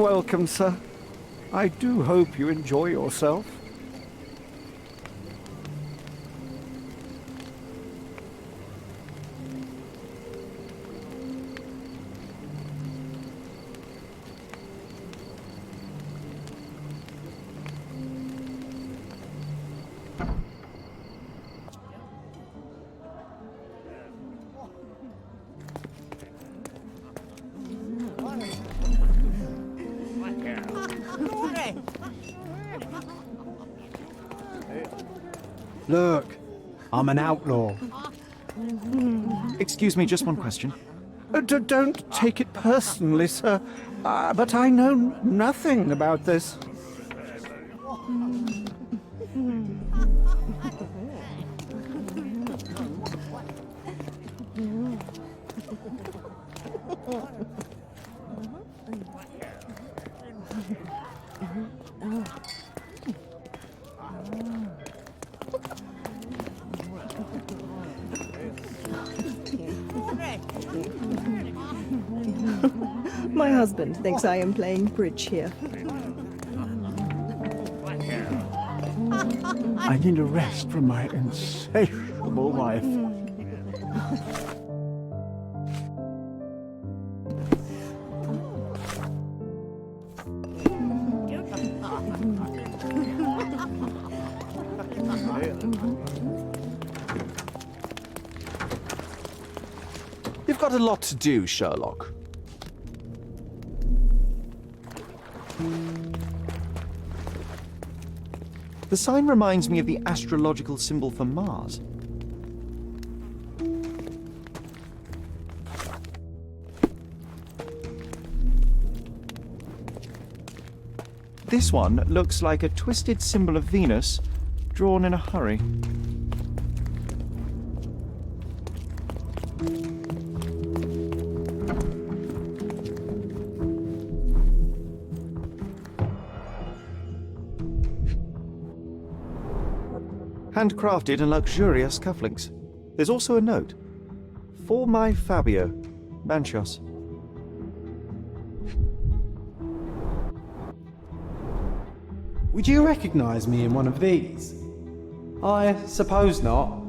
Welcome, sir. I do hope you enjoy yourself. Look, I'm an outlaw. Excuse me, just one question. Don't take it personally, sir. But I know nothing about this. My husband thinks I am playing bridge here. I need a rest from my insatiable wife. You've got a lot to do, Sherlock. The sign reminds me of the astrological symbol for Mars. This one looks like a twisted symbol of Venus, drawn in a hurry. Handcrafted and luxurious cufflinks. There's also a note. For my Fabio, Banchos. Would you recognize me in one of these? I suppose not.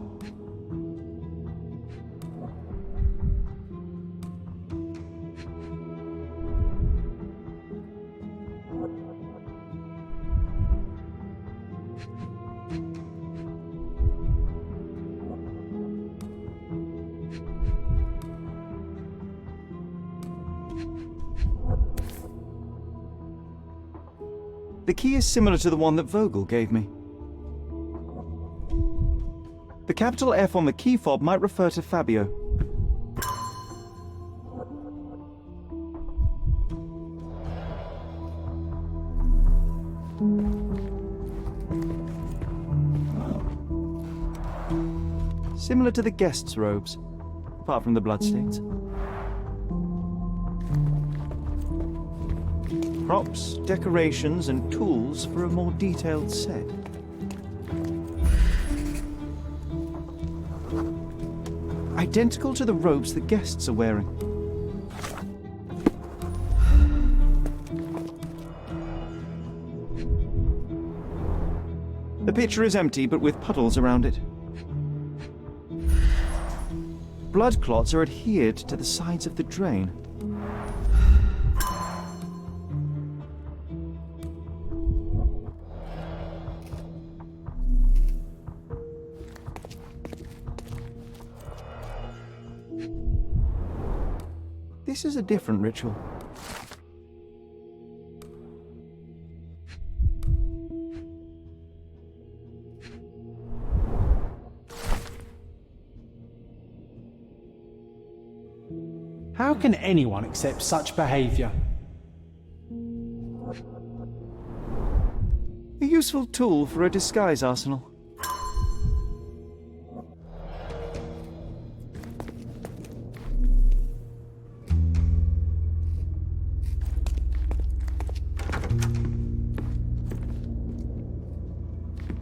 The key is similar to the one that Vogel gave me. The capital F on the key fob might refer to Fabio. Similar to the guests' robes, apart from the bloodstains. Props, decorations, and tools for a more detailed set. Identical to the robes the guests are wearing. The pitcher is empty, but with puddles around it. Blood clots are adhered to the sides of the drain. This is a different ritual. How can anyone accept such behavior? A useful tool for a disguise arsenal.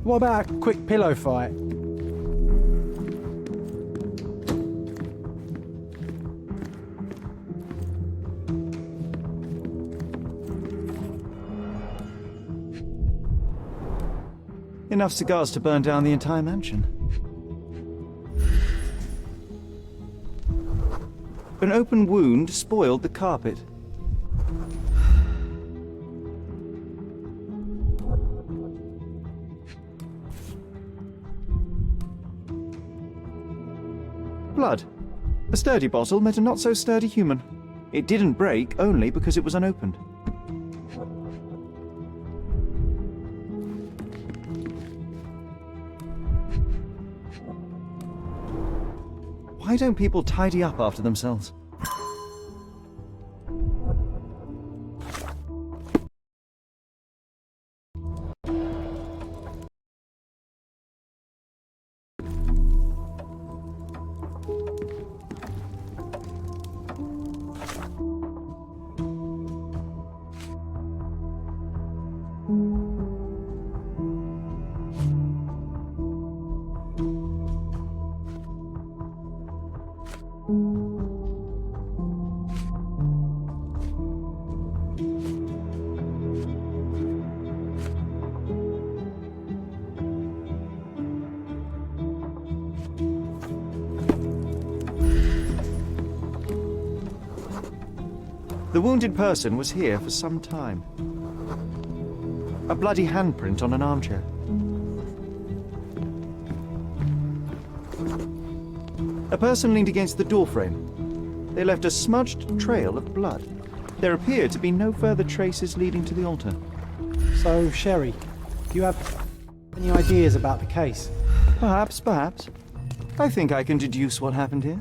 What about a quick pillow fight? Enough cigars to burn down the entire mansion. An open wound spoiled the carpet. Blood. A sturdy bottle met a not-so-sturdy human. It didn't break only because it was unopened. Why don't people tidy up after themselves? The wounded person was here for some time. A bloody handprint on an armchair. A person leaned against the doorframe. They left a smudged trail of blood. There appeared to be no further traces leading to the altar. So, Sherry, do you have any ideas about the case? Perhaps. I think I can deduce what happened here.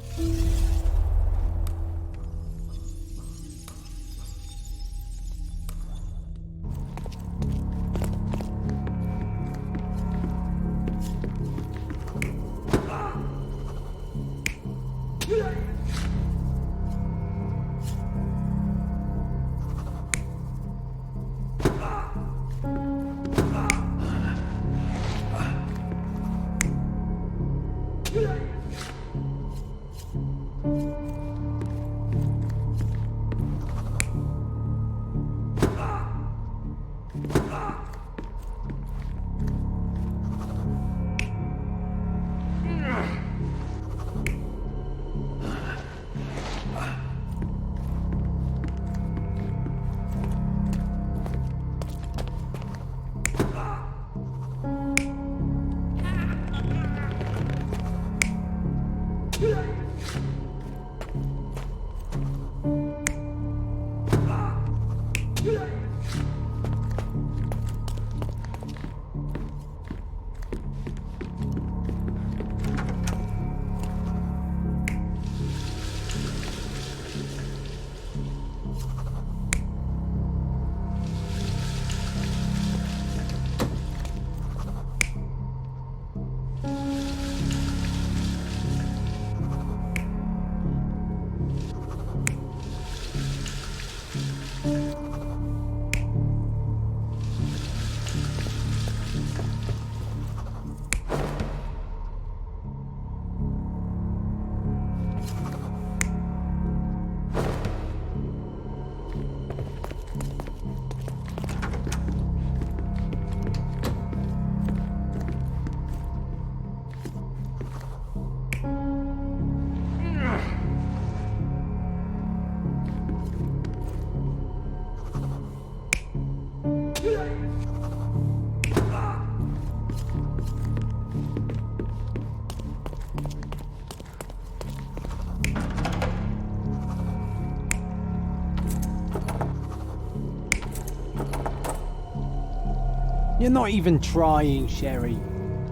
You're not even trying, Sherry.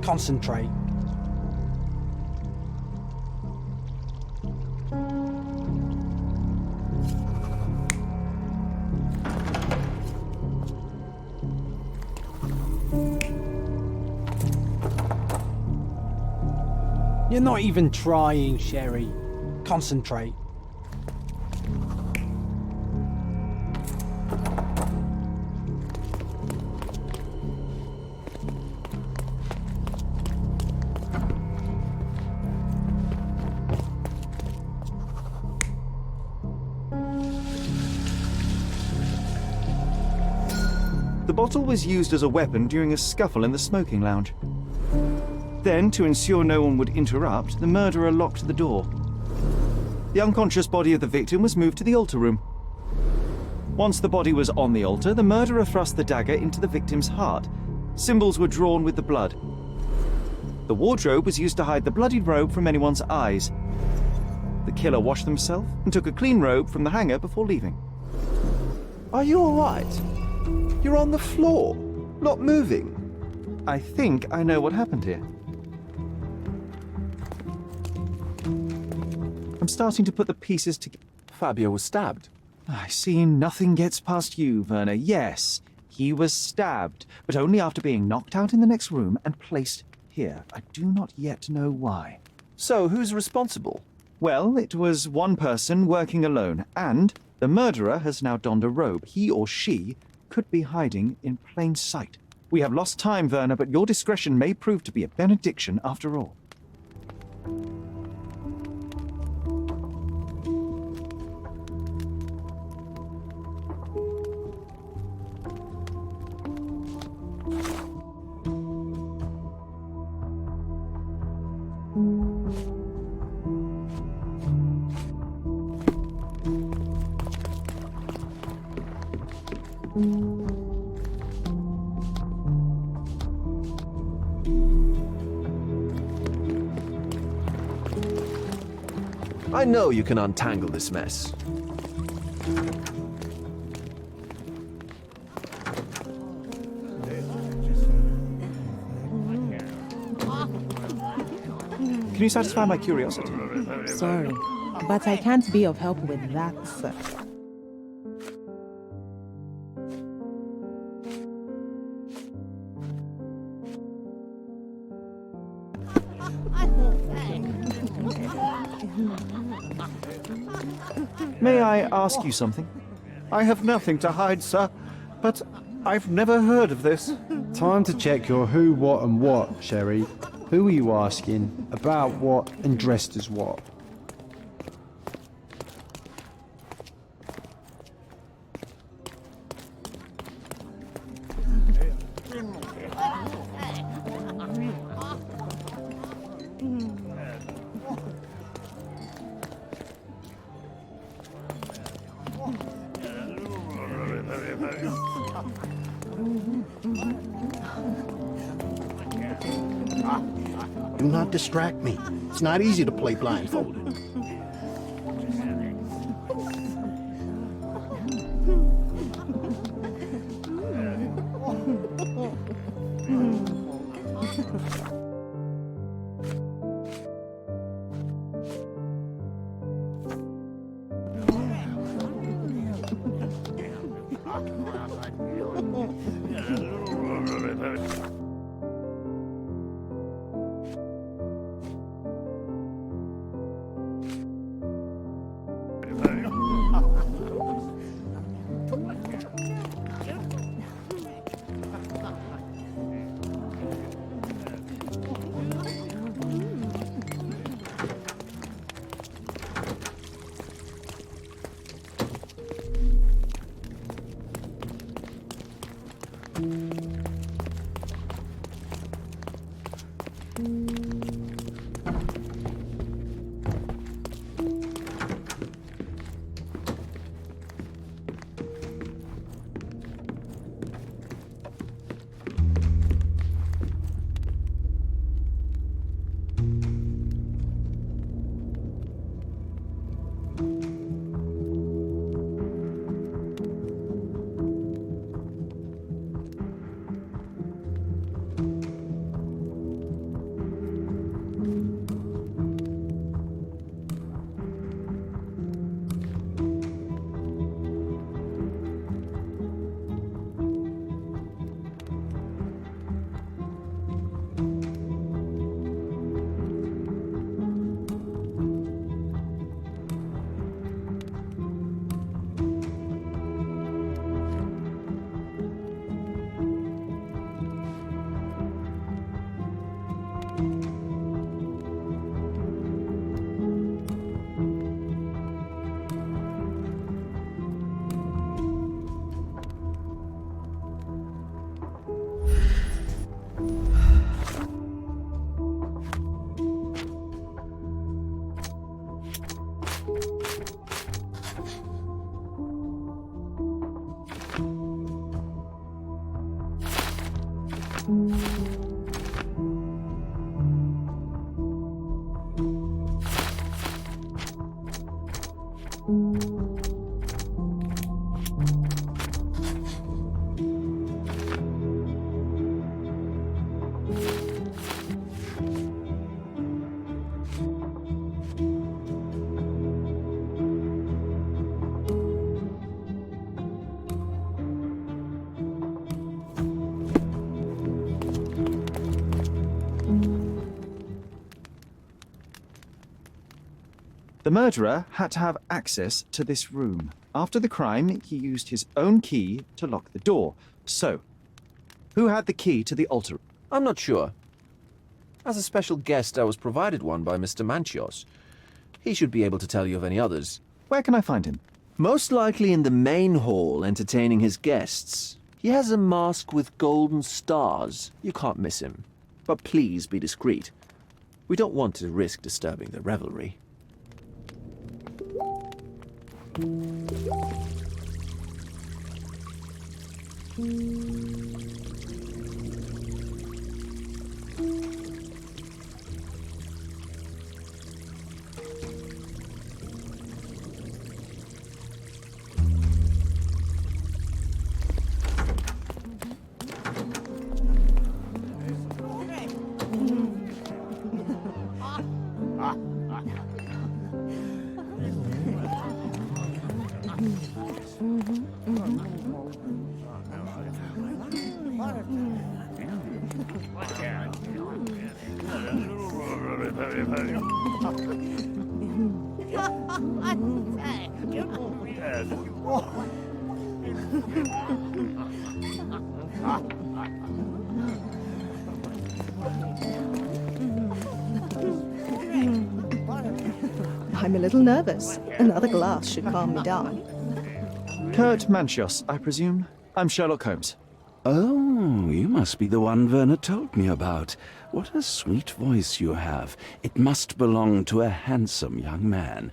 Concentrate. You're not even trying, Sherry. Concentrate. The bottle was used as a weapon during a scuffle in the smoking lounge. Then, to ensure no one would interrupt, the murderer locked the door. The unconscious body of the victim was moved to the altar room. Once the body was on the altar, the murderer thrust the dagger into the victim's heart. Symbols were drawn with the blood. The wardrobe was used to hide the bloodied robe from anyone's eyes. The killer washed himself and took a clean robe from the hanger before leaving. Are you all right? You're on the floor, not moving. I think I know what happened here. I'm starting to put the pieces together. Fabio was stabbed. I see nothing gets past you, Werner. Yes, he was stabbed, but only after being knocked out in the next room and placed here. I do not yet know why. So, who's responsible? Well, it was one person working alone, and the murderer has now donned a robe. He or she could be hiding in plain sight. We have lost time, Werner, but your discretion may prove to be a benediction after all. I know you can untangle this mess. Can you satisfy my curiosity? Sorry, but I can't be of help with that, sir. May I ask you something? I have nothing to hide, sir, but I've never heard of this. Time to check your who, what, and what, Sherry. Who are you asking? About what and dressed as what? Do not distract me. It's not easy to play blindfolded. The murderer had to have access to this room. After the crime, he used his own key to lock the door. So, who had the key to the altar? I'm not sure. As a special guest, I was provided one by Mr. Manchios. He should be able to tell you of any others. Where can I find him? Most likely in the main hall, entertaining his guests. He has a mask with golden stars. You can't miss him. But please be discreet. We don't want to risk disturbing the revelry. I'm a little nervous. Another glass should calm me down. Kurt Manchios, I presume. I'm Sherlock Holmes. Oh, you must be the one Werner told me about. What a sweet voice you have. It must belong to a handsome young man.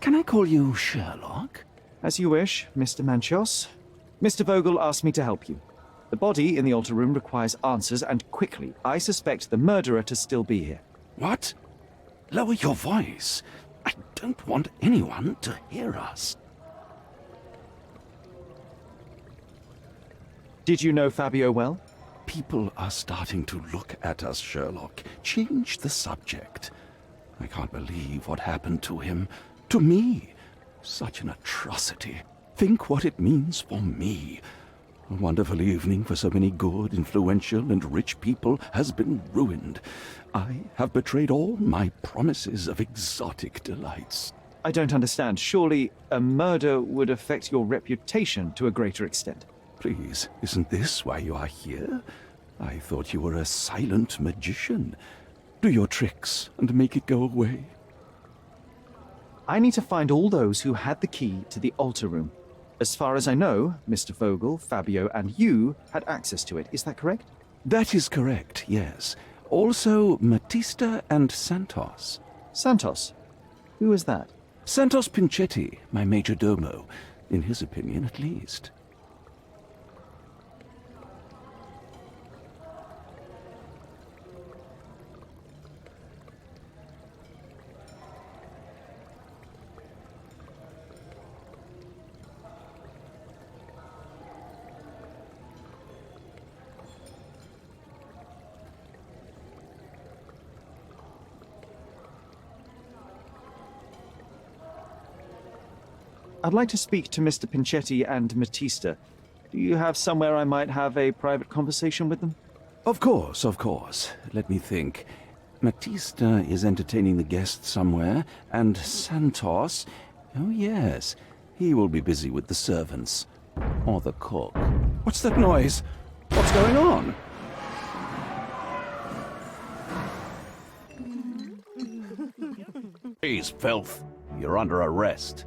Can I call you Sherlock? As you wish, Mr. Manchios. Mr. Vogel asked me to help you. The body in the altar room requires answers, and quickly. I suspect the murderer to still be here. What? Lower your voice. I don't want anyone to hear us. Did you know Fabio well? People are starting to look at us, Sherlock. Change the subject. I can't believe what happened to him. To me. Such an atrocity. Think what it means for me. A wonderful evening for so many good, influential, and rich people has been ruined. I have betrayed all my promises of exotic delights. I don't understand. Surely a murder would affect your reputation to a greater extent. Please, isn't this why you are here? I thought you were a silent magician. Do your tricks and make it go away. I need to find all those who had the key to the altar room. As far as I know, Mr. Vogel, Fabio, and you had access to it. Is that correct? That is correct, yes. Also, Matista and Santos. Santos? Who is that? Santos Pinchetti, my major domo. In his opinion, at least. I'd like to speak to Mr. Pinchetti and Matista. Do you have somewhere I might have a private conversation with them? Of course, of course. Let me think. Matista is entertaining the guests somewhere, and Santos... Oh, yes. He will be busy with the servants. Or the cook. What's that noise? What's going on? Please, filth. You're under arrest.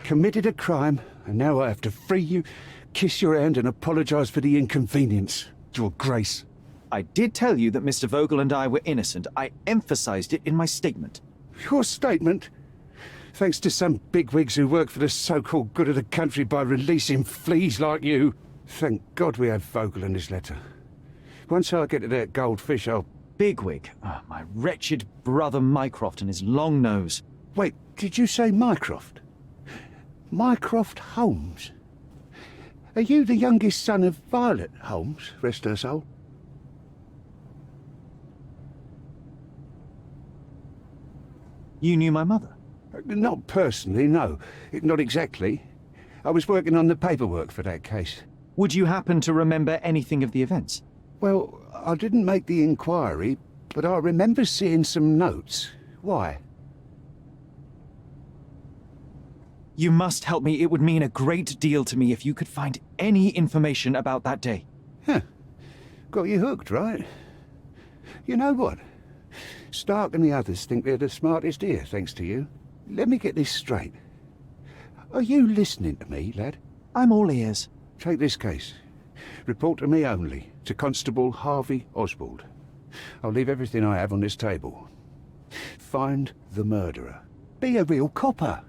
committed a crime, and now I have to free you, kiss your hand, and apologise for the inconvenience. Your Grace. I did tell you that Mr. Vogel and I were innocent. I emphasized it in my statement. Your statement? Thanks to some bigwigs who work for the so-called good of the country by releasing fleas like you. Thank God we have Vogel in this letter. Once I get to that goldfish, I'll... Bigwig? Oh, my wretched brother Mycroft and his long nose. Wait, did you say Mycroft? Mycroft Holmes? Are you the youngest son of Violet Holmes, rest her soul? You knew my mother? Not personally, no. Not exactly. I was working on the paperwork for that case. Would you happen to remember anything of the events? Well, I didn't make the inquiry, but I remember seeing some notes. Why? You must help me. It would mean a great deal to me if you could find any information about that day. Huh. Got you hooked, right? You know what? Stark and the others think they're the smartest here, thanks to you. Let me get this straight. Are you listening to me, lad? I'm all ears. Take this case. Report to me only, to Constable Harvey Oswald. I'll leave everything I have on this table. Find the murderer. Be a real copper.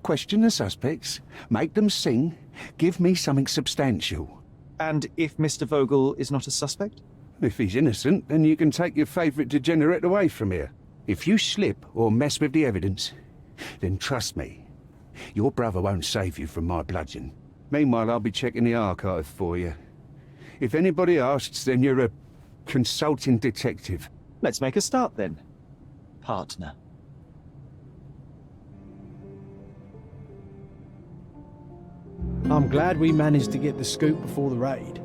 Question the suspects, make them sing, give me something substantial. And if Mr. Vogel is not a suspect? If he's innocent, then you can take your favourite degenerate away from here. If you slip or mess with the evidence, then trust me, your brother won't save you from my bludgeon. Meanwhile, I'll be checking the archive for you. If anybody asks, then you're a consulting detective. Let's make a start then, partner. I'm glad we managed to get the scoop before the raid.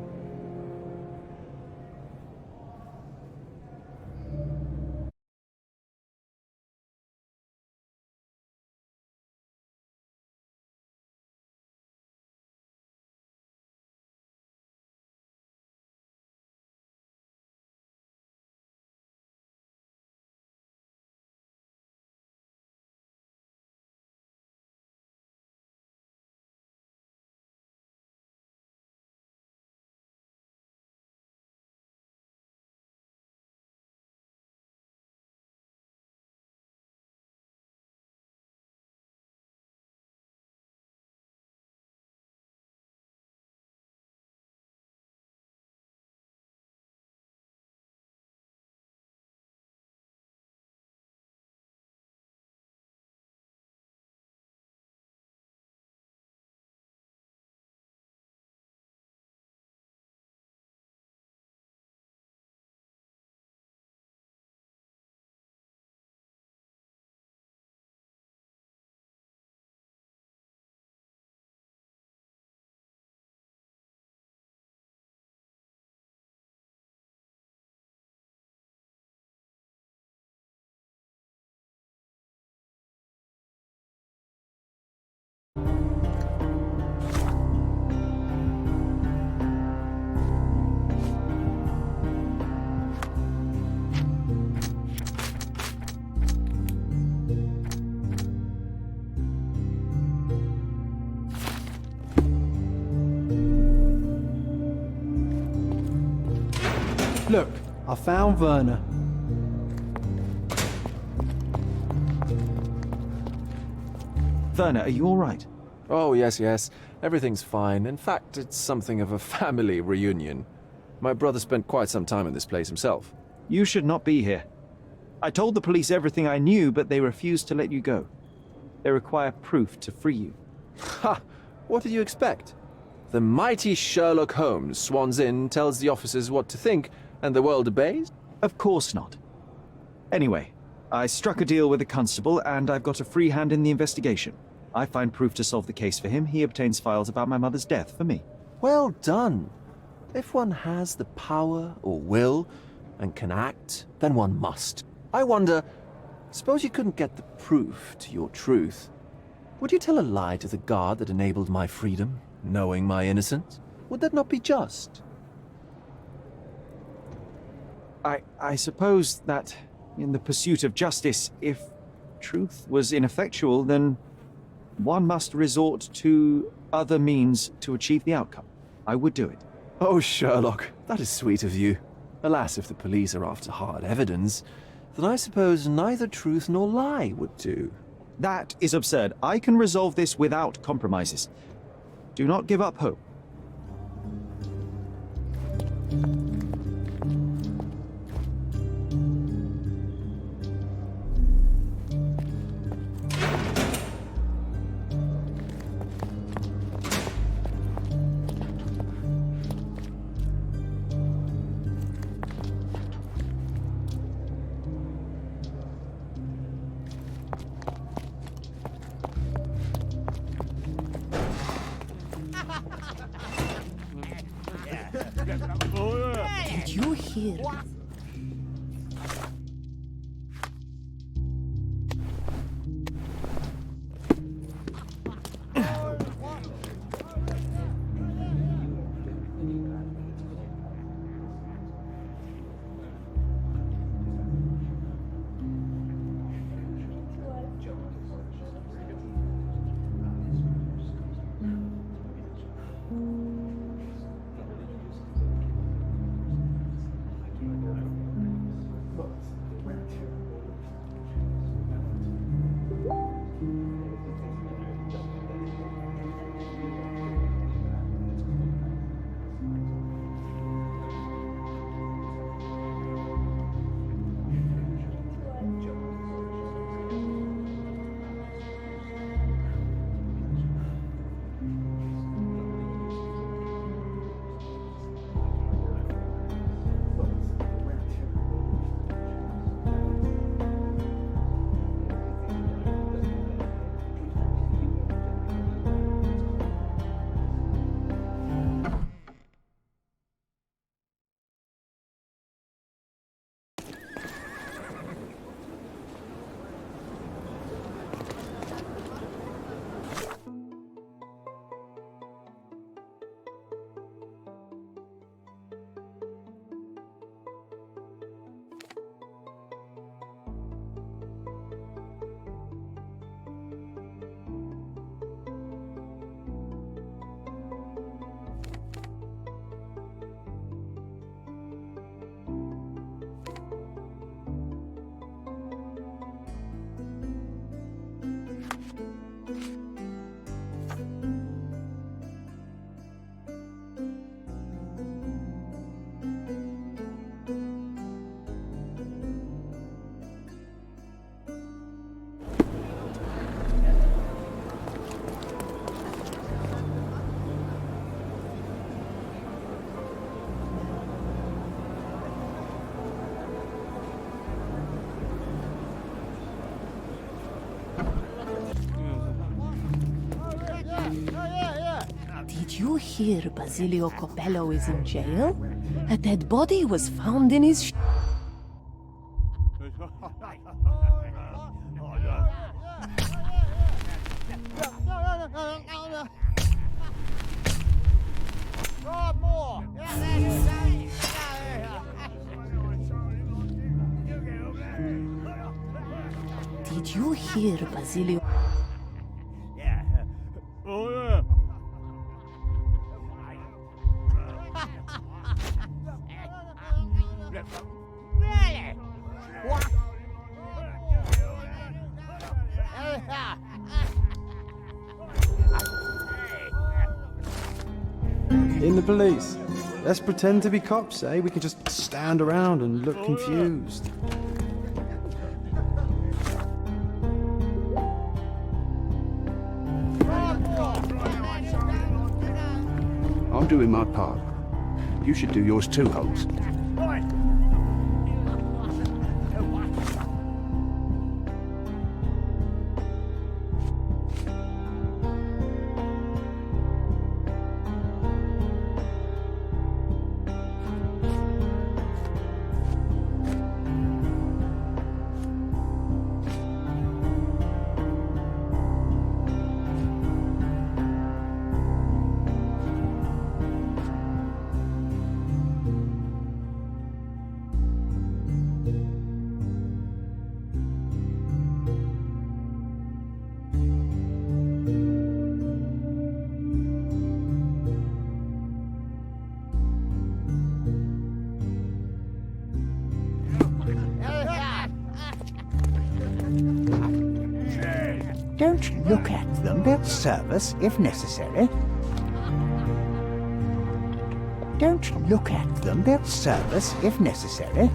Look, I found Werner. Werner, are you all right? Oh, yes. Everything's fine. In fact, it's something of a family reunion. My brother spent quite some time in this place himself. You should not be here. I told the police everything I knew, but they refused to let you go. They require proof to free you. Ha! What did you expect? The mighty Sherlock Holmes swans in, tells the officers what to think, and the world obeys? Of course not. Anyway, I struck a deal with the constable, and I've got a free hand in the investigation. I find proof to solve the case for him. He obtains files about my mother's death for me. Well done. If one has the power or will and can act, then one must. I wonder, suppose you couldn't get the proof to your truth. Would you tell a lie to the guard that enabled my freedom, knowing my innocence? Would that not be just? I suppose that in the pursuit of justice, if truth was ineffectual, then one must resort to other means to achieve the outcome. I would do it. Oh, Sherlock, that is sweet of you. Alas, if the police are after hard evidence, then I suppose neither truth nor lie would do. That is absurd. I can resolve this without compromises. Do not give up hope. Did you hear? Did you hear Basilio Copello is in jail? A dead body was found in his... Did you hear Basilio... In the police. Let's pretend to be cops, eh? We can just stand around and look confused. I'm doing my part. You should do yours too, Holmes. Don't look at them. They'll serve us if necessary. Don't look at them. They'll serve us if necessary.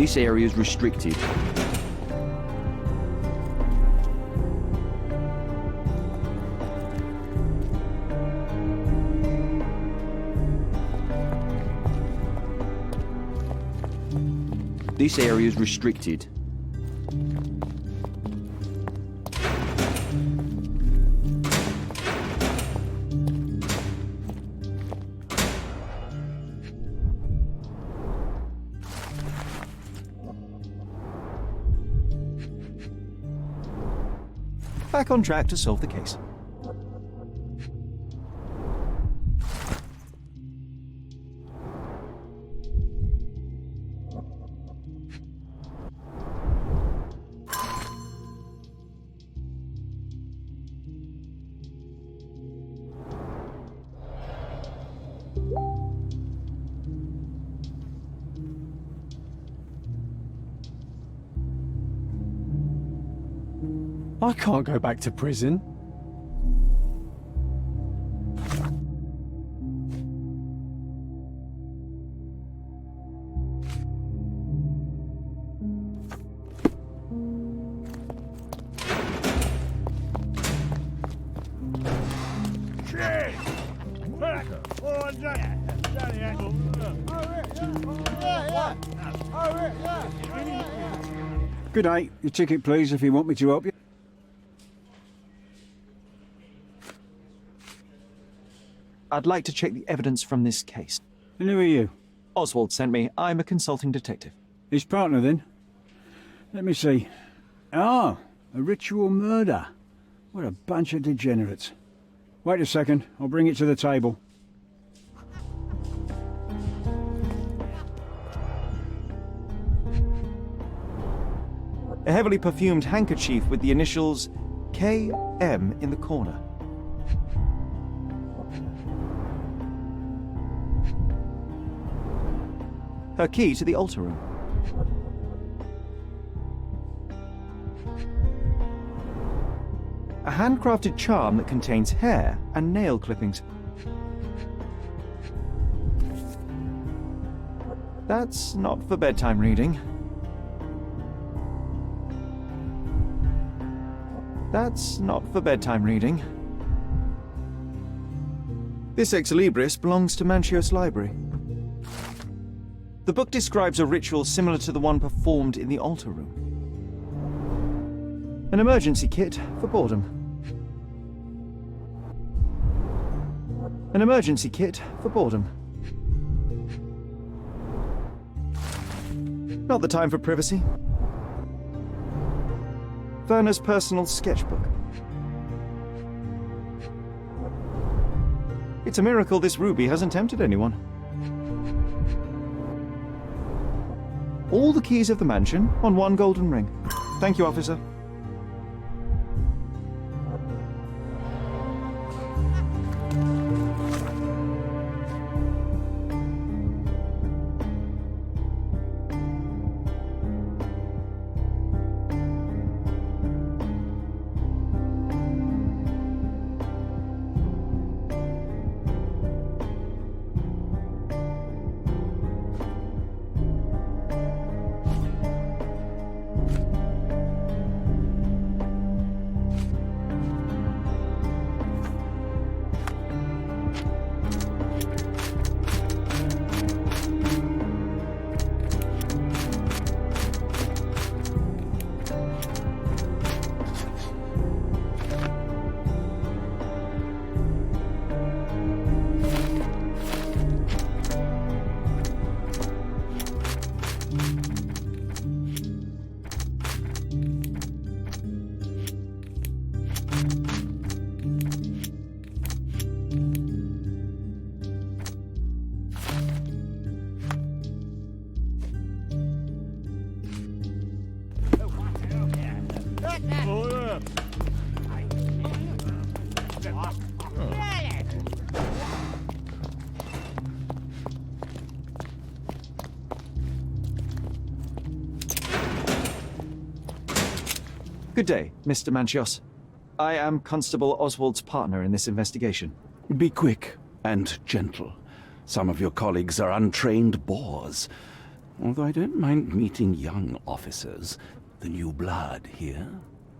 This area is restricted. This area is restricted. Back on track to solve the case. I can't go back to prison. Good day. Your ticket, please, if you want me to help you. I'd like to check the evidence from this case. And who are you? Oswald sent me. I'm a consulting detective. His partner, then? Let me see. Ah, a ritual murder. What a bunch of degenerates. Wait a second. I'll bring it to the table. A heavily perfumed handkerchief with the initials KM in the corner. Her key to the altar room. A handcrafted charm that contains hair and nail clippings. That's not for bedtime reading. That's not for bedtime reading. This ex libris belongs to Manchios Library. The book describes a ritual similar to the one performed in the altar room. An emergency kit for boredom. An emergency kit for boredom. Not the time for privacy. Werner's personal sketchbook. It's a miracle this ruby hasn't tempted anyone. All the keys of the mansion on one golden ring. Thank you, officer. Good day, Mr. Manchios. I am Constable Oswald's partner in this investigation. Be quick and gentle. Some of your colleagues are untrained boors. Although I don't mind meeting young officers, the new blood here.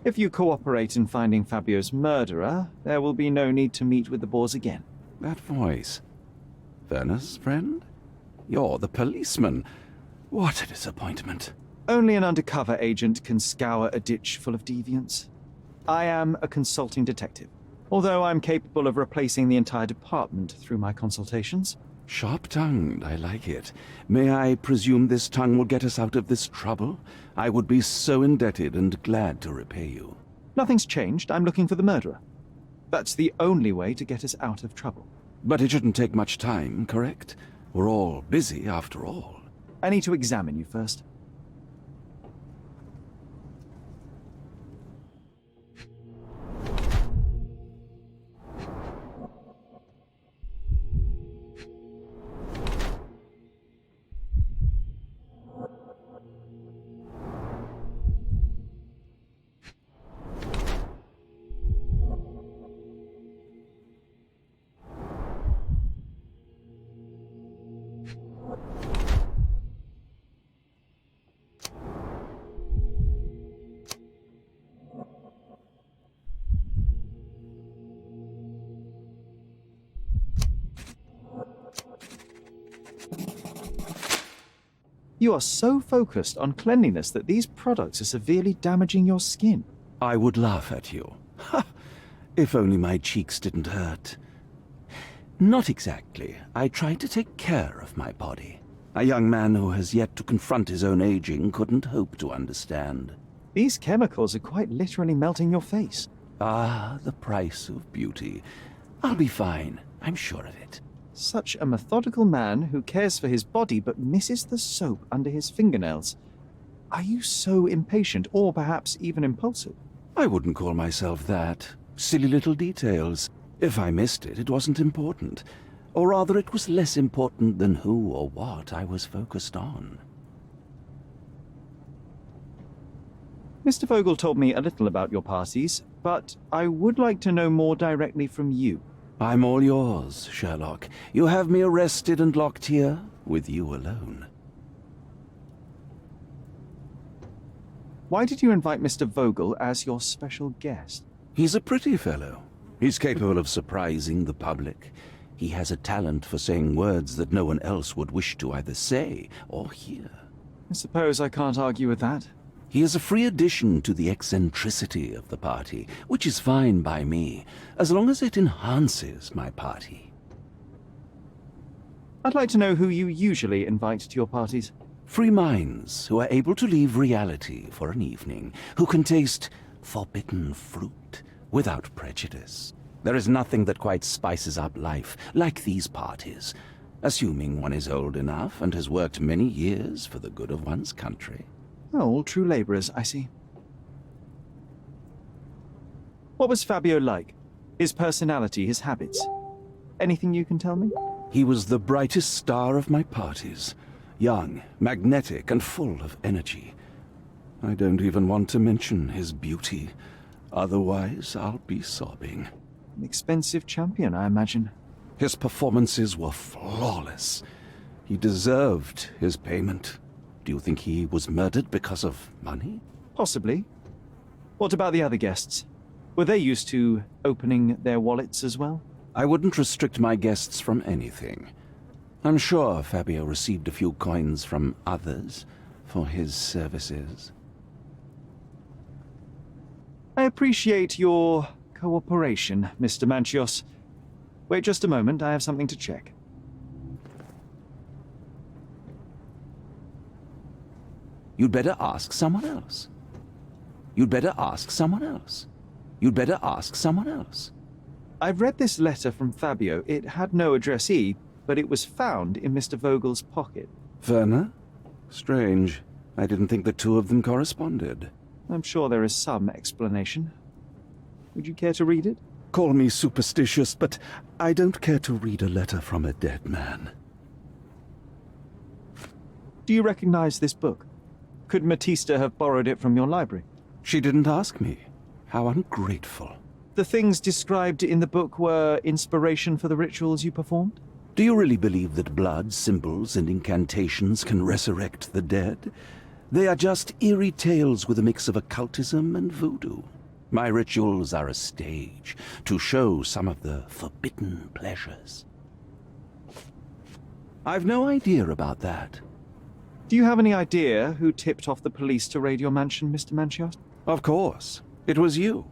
If you cooperate in finding Fabio's murderer, there will be no need to meet with the boars again. That voice. Werner's friend? You're the policeman. What a disappointment. Only an undercover agent can scour a ditch full of deviants. I am a consulting detective, although I'm capable of replacing the entire department through my consultations. Sharp-tongued, I like it. May I presume this tongue will get us out of this trouble? I would be so indebted and glad to repay you. Nothing's changed. I'm looking for the murderer. That's the only way to get us out of trouble. But it shouldn't take much time, correct? We're all busy, after all. I need to examine you first. You are so focused on cleanliness that these products are severely damaging your skin. I would laugh at you. Ha! If only my cheeks didn't hurt. Not exactly. I try to take care of my body. A young man who has yet to confront his own aging couldn't hope to understand. These chemicals are quite literally melting your face. Ah, the price of beauty. I'll be fine. I'm sure of it. Such a methodical man who cares for his body but misses the soap under his fingernails. Are you so impatient, or perhaps even impulsive? I wouldn't call myself that. Silly little details. If I missed it, it wasn't important. Or rather, it was less important than who or what I was focused on. Mr. Vogel told me a little about your parties, but I would like to know more directly from you. I'm all yours, Sherlock. You have me arrested and locked here with you alone. Why did you invite Mr. Vogel as your special guest? He's a pretty fellow. He's capable of surprising the public. He has a talent for saying words that no one else would wish to either say or hear. I suppose I can't argue with that. He is a free addition to the eccentricity of the party, which is fine by me, as long as it enhances my party. I'd like to know who you usually invite to your parties. Free minds who are able to leave reality for an evening, who can taste forbidden fruit without prejudice. There is nothing that quite spices up life like these parties, assuming one is old enough and has worked many years for the good of one's country. Oh, all true laborers, I see. What was Fabio like? His personality, his habits? Anything you can tell me? He was the brightest star of my parties. Young, magnetic, and full of energy. I don't even want to mention his beauty. Otherwise, I'll be sobbing. An expensive champion, I imagine. His performances were flawless. He deserved his payment. Do you think he was murdered because of money? Possibly. What about the other guests? Were they used to opening their wallets as well? I wouldn't restrict my guests from anything. I'm sure Fabio received a few coins from others for his services. I appreciate your cooperation, Mr. Manchios. Wait just a moment, I have something to check. You'd better ask someone else. You'd better ask someone else. You'd better ask someone else. I've read this letter from Fabio. It had no addressee, but it was found in Mr. Vogel's pocket. Werner? Strange. I didn't think the two of them corresponded. I'm sure there is some explanation. Would you care to read it? Call me superstitious, but I don't care to read a letter from a dead man. Do you recognize this book? Could Matista have borrowed it from your library? She didn't ask me. How ungrateful. The things described in the book were inspiration for the rituals you performed? Do you really believe that blood, symbols, and incantations can resurrect the dead? They are just eerie tales with a mix of occultism and voodoo. My rituals are a stage to show some of the forbidden pleasures. I've no idea about that. Do you have any idea who tipped off the police to raid your mansion, Mr. Manchios? Of course. It was you.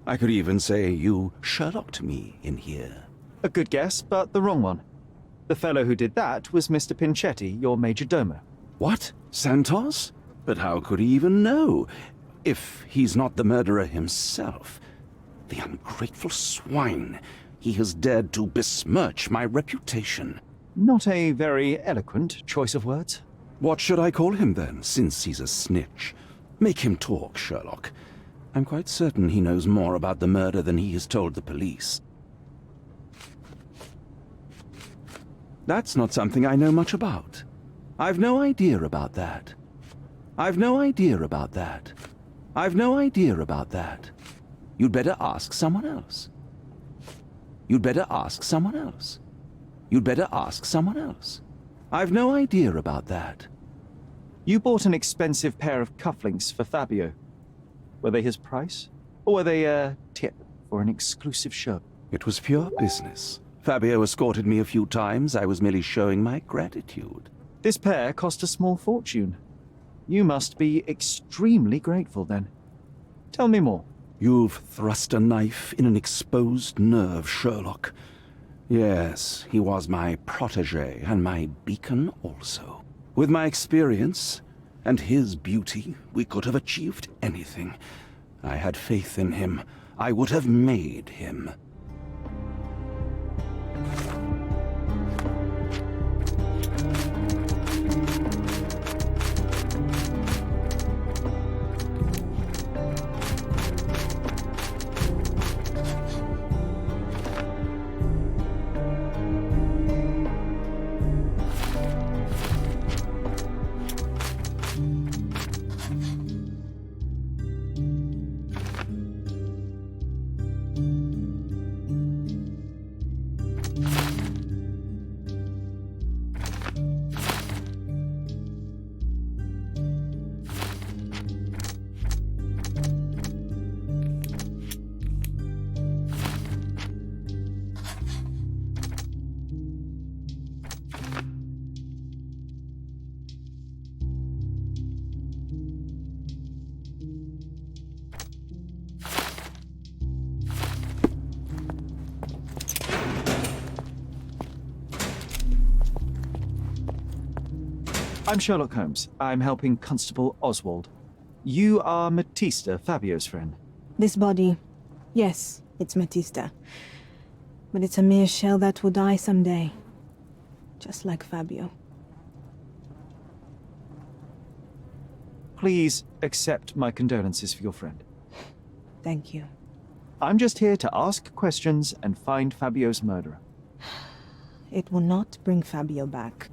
I could even say you Sherlocked me in here. A good guess, but the wrong one. The fellow who did that was Mr. Pinchetti, your major domo. What? Santos? But how could he even know? If he's not the murderer himself. The ungrateful swine. He has dared to besmirch my reputation. Not a very eloquent choice of words. What should I call him then, since he's a snitch? Make him talk, Sherlock. I'm quite certain he knows more about the murder than he has told the police. That's not something I know much about. I've no idea about that. I've no idea about that. I've no idea about that. You'd better ask someone else. You'd better ask someone else. You'd better ask someone else. I've no idea about that. You bought an expensive pair of cufflinks for Fabio. Were they his price? Or were they a tip for an exclusive show? It was pure business. Fabio escorted me a few times. I was merely showing my gratitude. This pair cost a small fortune. You must be extremely grateful then. Tell me more. You've thrust a knife in an exposed nerve, Sherlock. Yes, he was my protégé and my beacon also. With my experience and his beauty, we could have achieved anything. I had faith in him. I would have made him. I'm Sherlock Holmes. I'm helping Constable Oswald. You are Matista, Fabio's friend. This body, yes, it's Matista. But it's a mere shell that will die someday. Just like Fabio. Please accept my condolences for your friend. Thank you. I'm just here to ask questions and find Fabio's murderer. It will not bring Fabio back.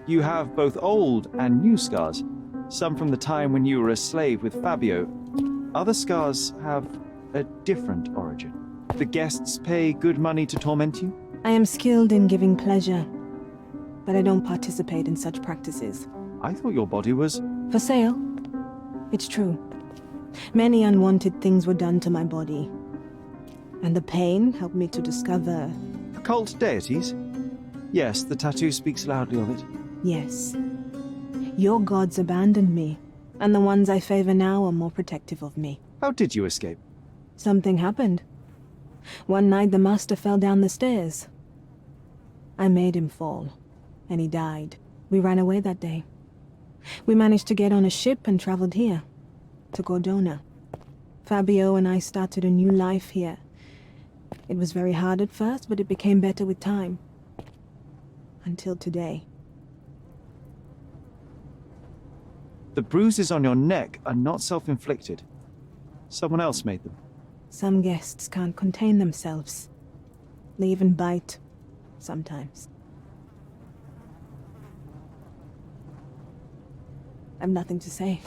You have both old and new scars. Some from the time when you were a slave with Fabio. Other scars have a different origin. The guests pay good money to torment you? I am skilled in giving pleasure, but I don't participate in such practices. I thought your body was... For sale? It's true. Many unwanted things were done to my body. And the pain helped me to discover... Occult deities? Yes, the tattoo speaks loudly of it. Yes. Your gods abandoned me, and the ones I favor now are more protective of me. How did you escape? Something happened. One night the master fell down the stairs. I made him fall, and he died. We ran away that day. We managed to get on a ship and traveled here, to Gordona. Fabio and I started a new life here. It was very hard at first, but it became better with time. Until today. The bruises on your neck are not self-inflicted. Someone else made them. Some guests can't contain themselves. They even bite, sometimes. I've nothing to say.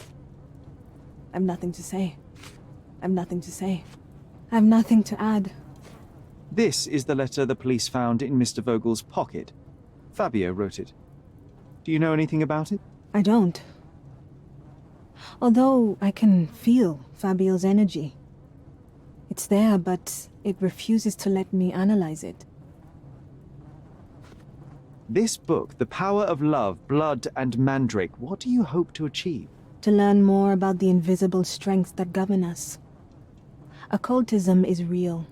I've nothing to say. I've nothing to say. I've nothing to add. This is the letter the police found in Mr. Vogel's pocket. Fabio wrote it. Do you know anything about it? I don't. Although I can feel Fabio's energy. It's there, but it refuses to let me analyze it. This book, The Power of Love, Blood, and Mandrake, what do you hope to achieve? To learn more about the invisible strengths that govern us. Occultism is real.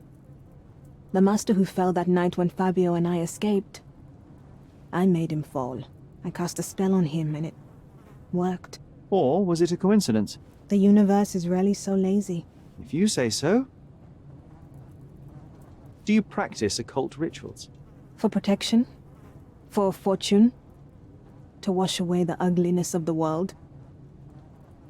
The master who fell that night when Fabio and I escaped, I made him fall. I cast a spell on him and it worked. Or was it a coincidence? The universe is rarely so lazy. If you say so. Do you practice occult rituals? For protection? For fortune? To wash away the ugliness of the world?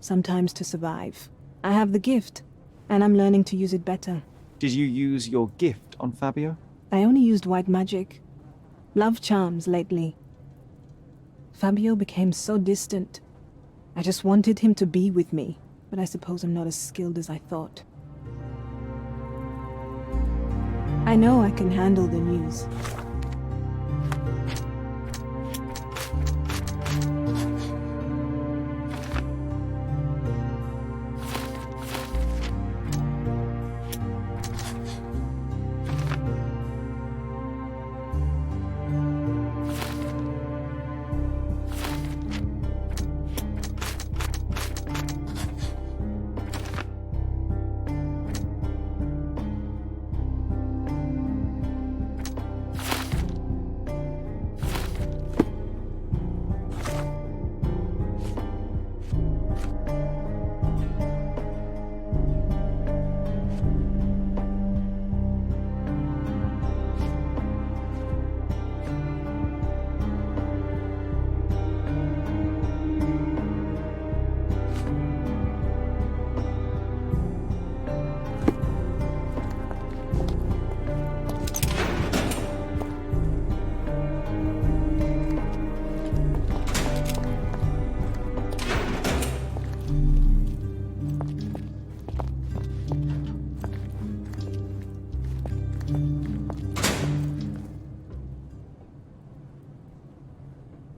Sometimes to survive. I have the gift, and I'm learning to use it better. Did you use your gift on Fabio? I only used white magic. Love charms lately. Fabio became so distant. I just wanted him to be with me, but I suppose I'm not as skilled as I thought. I know I can handle the news.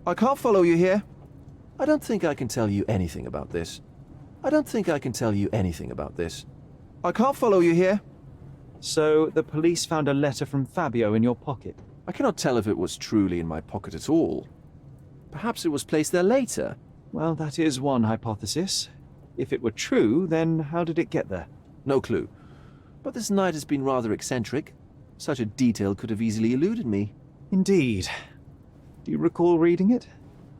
I can't follow you here. I don't think I can tell you anything about this. I don't think I can tell you anything about this. I can't follow you here. So, the police found a letter from Fabio in your pocket? I cannot tell if it was truly in my pocket at all. Perhaps it was placed there later. Well, that is one hypothesis. If it were true, then how did it get there? No clue. But this night has been rather eccentric. Such a detail could have easily eluded me. Indeed. Do you recall reading it?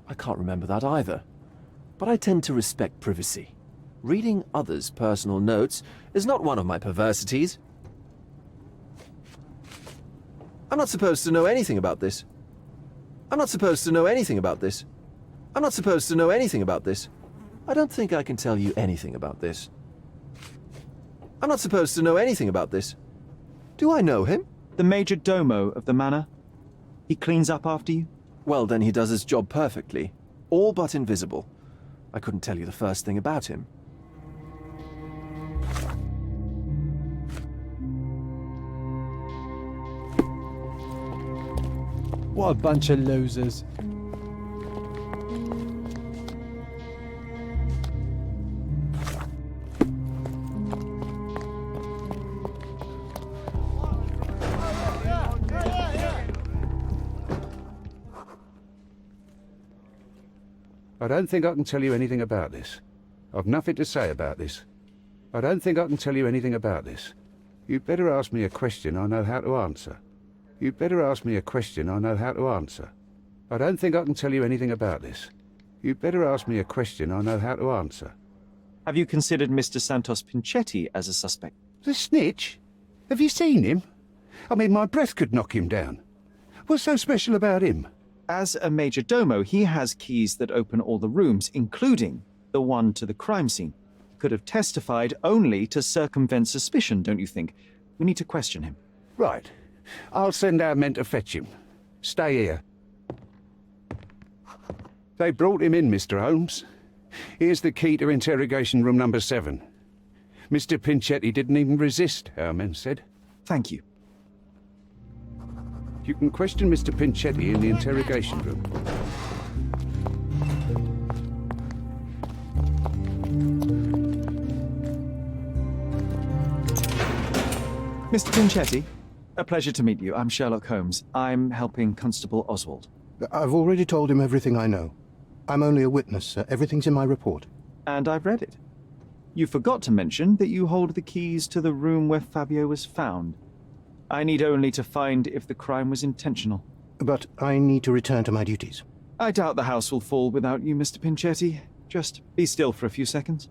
I can't remember that either. But I tend to respect privacy. Reading others' personal notes is not one of my perversities. I'm not supposed to know anything about this. I'm not supposed to know anything about this. I'm not supposed to know anything about this. I don't think I can tell you anything about this. I'm not supposed to know anything about this. Do I know him? The major domo of the manor. He cleans up after you? Well, then he does his job perfectly. All but invisible. I couldn't tell you the first thing about him. What a bunch of losers. I don't think I can tell you anything about this. I've nothing to say about this. I don't think I can tell you anything about this. You'd better ask me a question I know how to answer. You'd better ask me a question I know how to answer. I don't think I can tell you anything about this. You'd better ask me a question I know how to answer. Have you considered Mr. Santos Pinchetti as a suspect? The snitch? Have you seen him? I mean, my breath could knock him down. What's so special about him? As a major domo, he has keys that open all the rooms, including the one to the crime scene. Could have testified only to circumvent suspicion, don't you think? We need to question him. Right. I'll send our men to fetch him. Stay here. They brought him in, Mr. Holmes. Here's the key to interrogation room number 7. Mr. Pinchetti didn't even resist, our men said. Thank you. You can question Mr. Pinchetti in the interrogation room. Mr. Pinchetti, a pleasure to meet you. I'm Sherlock Holmes. I'm helping Constable Oswald. I've already told him everything I know. I'm only a witness, sir. Everything's in my report. And I've read it. You forgot to mention that you hold the keys to the room where Fabio was found. I need only to find if the crime was intentional. But I need to return to my duties. I doubt the house will fall without you, Mr. Pinchetti. Just be still for a few seconds.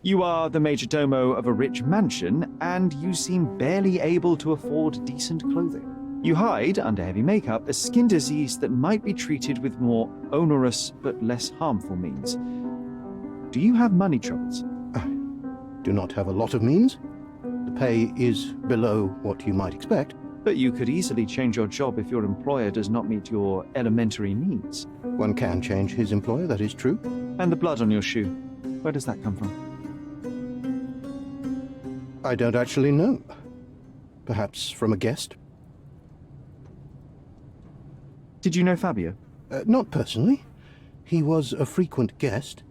You are the major domo of a rich mansion, and you seem barely able to afford decent clothing. You hide under heavy makeup a skin disease that might be treated with more onerous but less harmful means. Do you have money troubles? I do not have a lot of means. The pay is below what you might expect. But you could easily change your job if your employer does not meet your elementary needs. One can change his employer, that is true. And the blood on your shoe, where does that come from? I don't actually know. Perhaps from a guest? Did you know Fabio? Not personally. He was a frequent guest,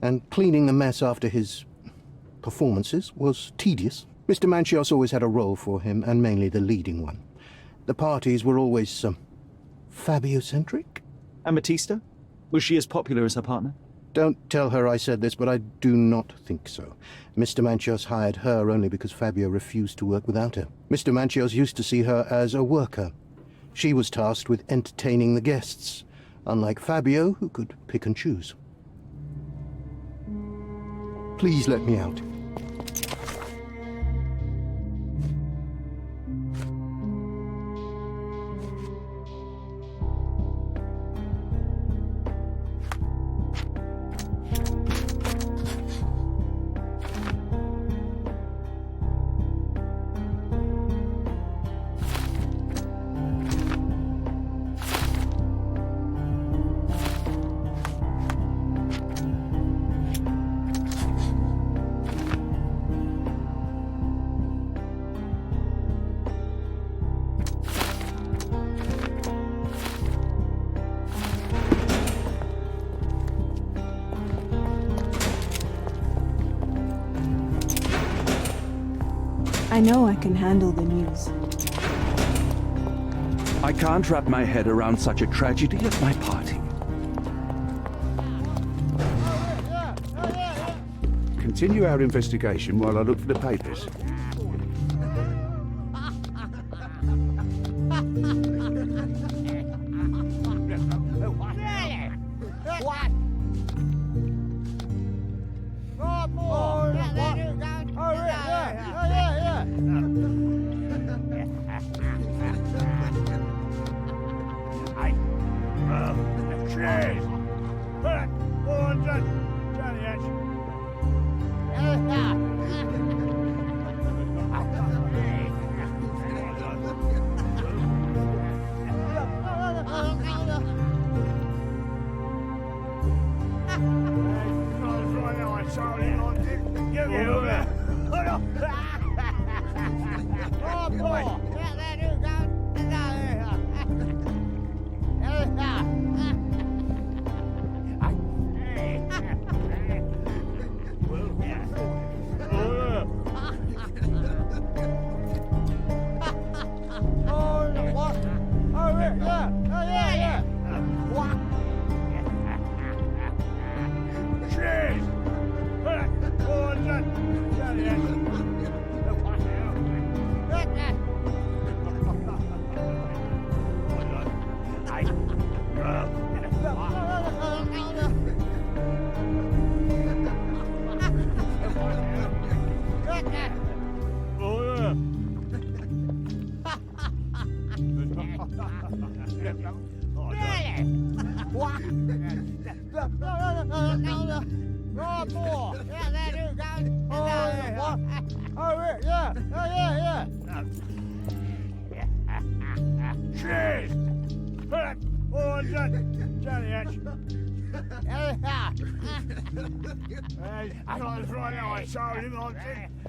and cleaning the mess after his performances was tedious. Mr. Manchios always had a role for him, and mainly the leading one. The parties were always Fabio-centric. And Batista? Was she as popular as her partner? Don't tell her I said this, but I do not think so. Mr. Manchios hired her only because Fabio refused to work without her. Mr. Manchios used to see her as a worker. She was tasked with entertaining the guests, unlike Fabio, who could pick and choose. Please let me out. I know I can handle the news. I can't wrap my head around such a tragedy at my party. Continue our investigation while I look for the papers.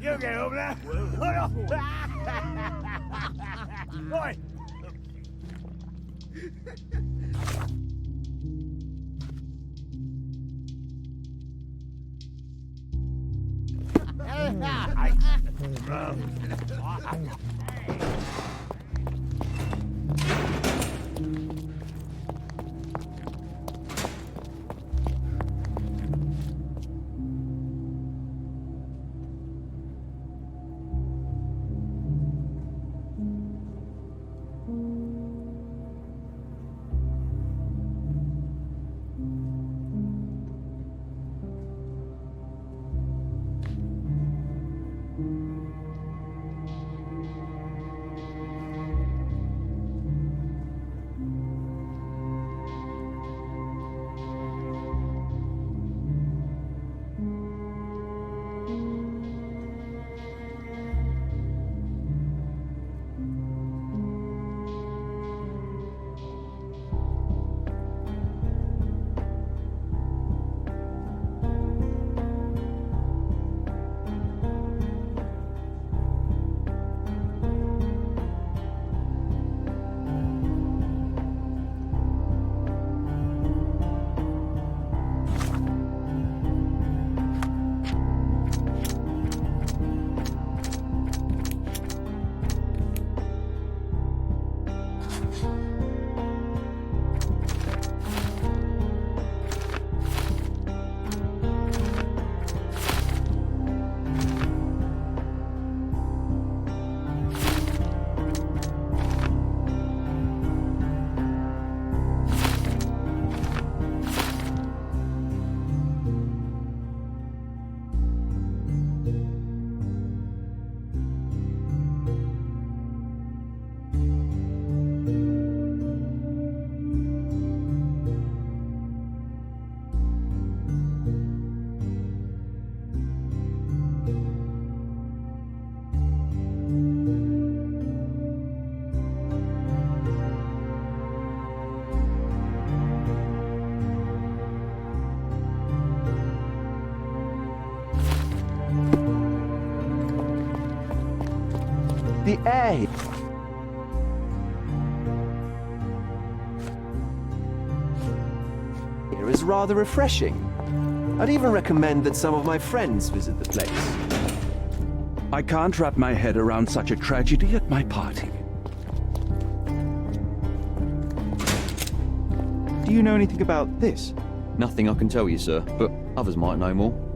You get over there. Right. The air here is rather refreshing. I'd even recommend that some of my friends visit the place. I can't wrap my head around such a tragedy at my party. Do you know anything about this? Nothing I can tell you, sir, but others might know more.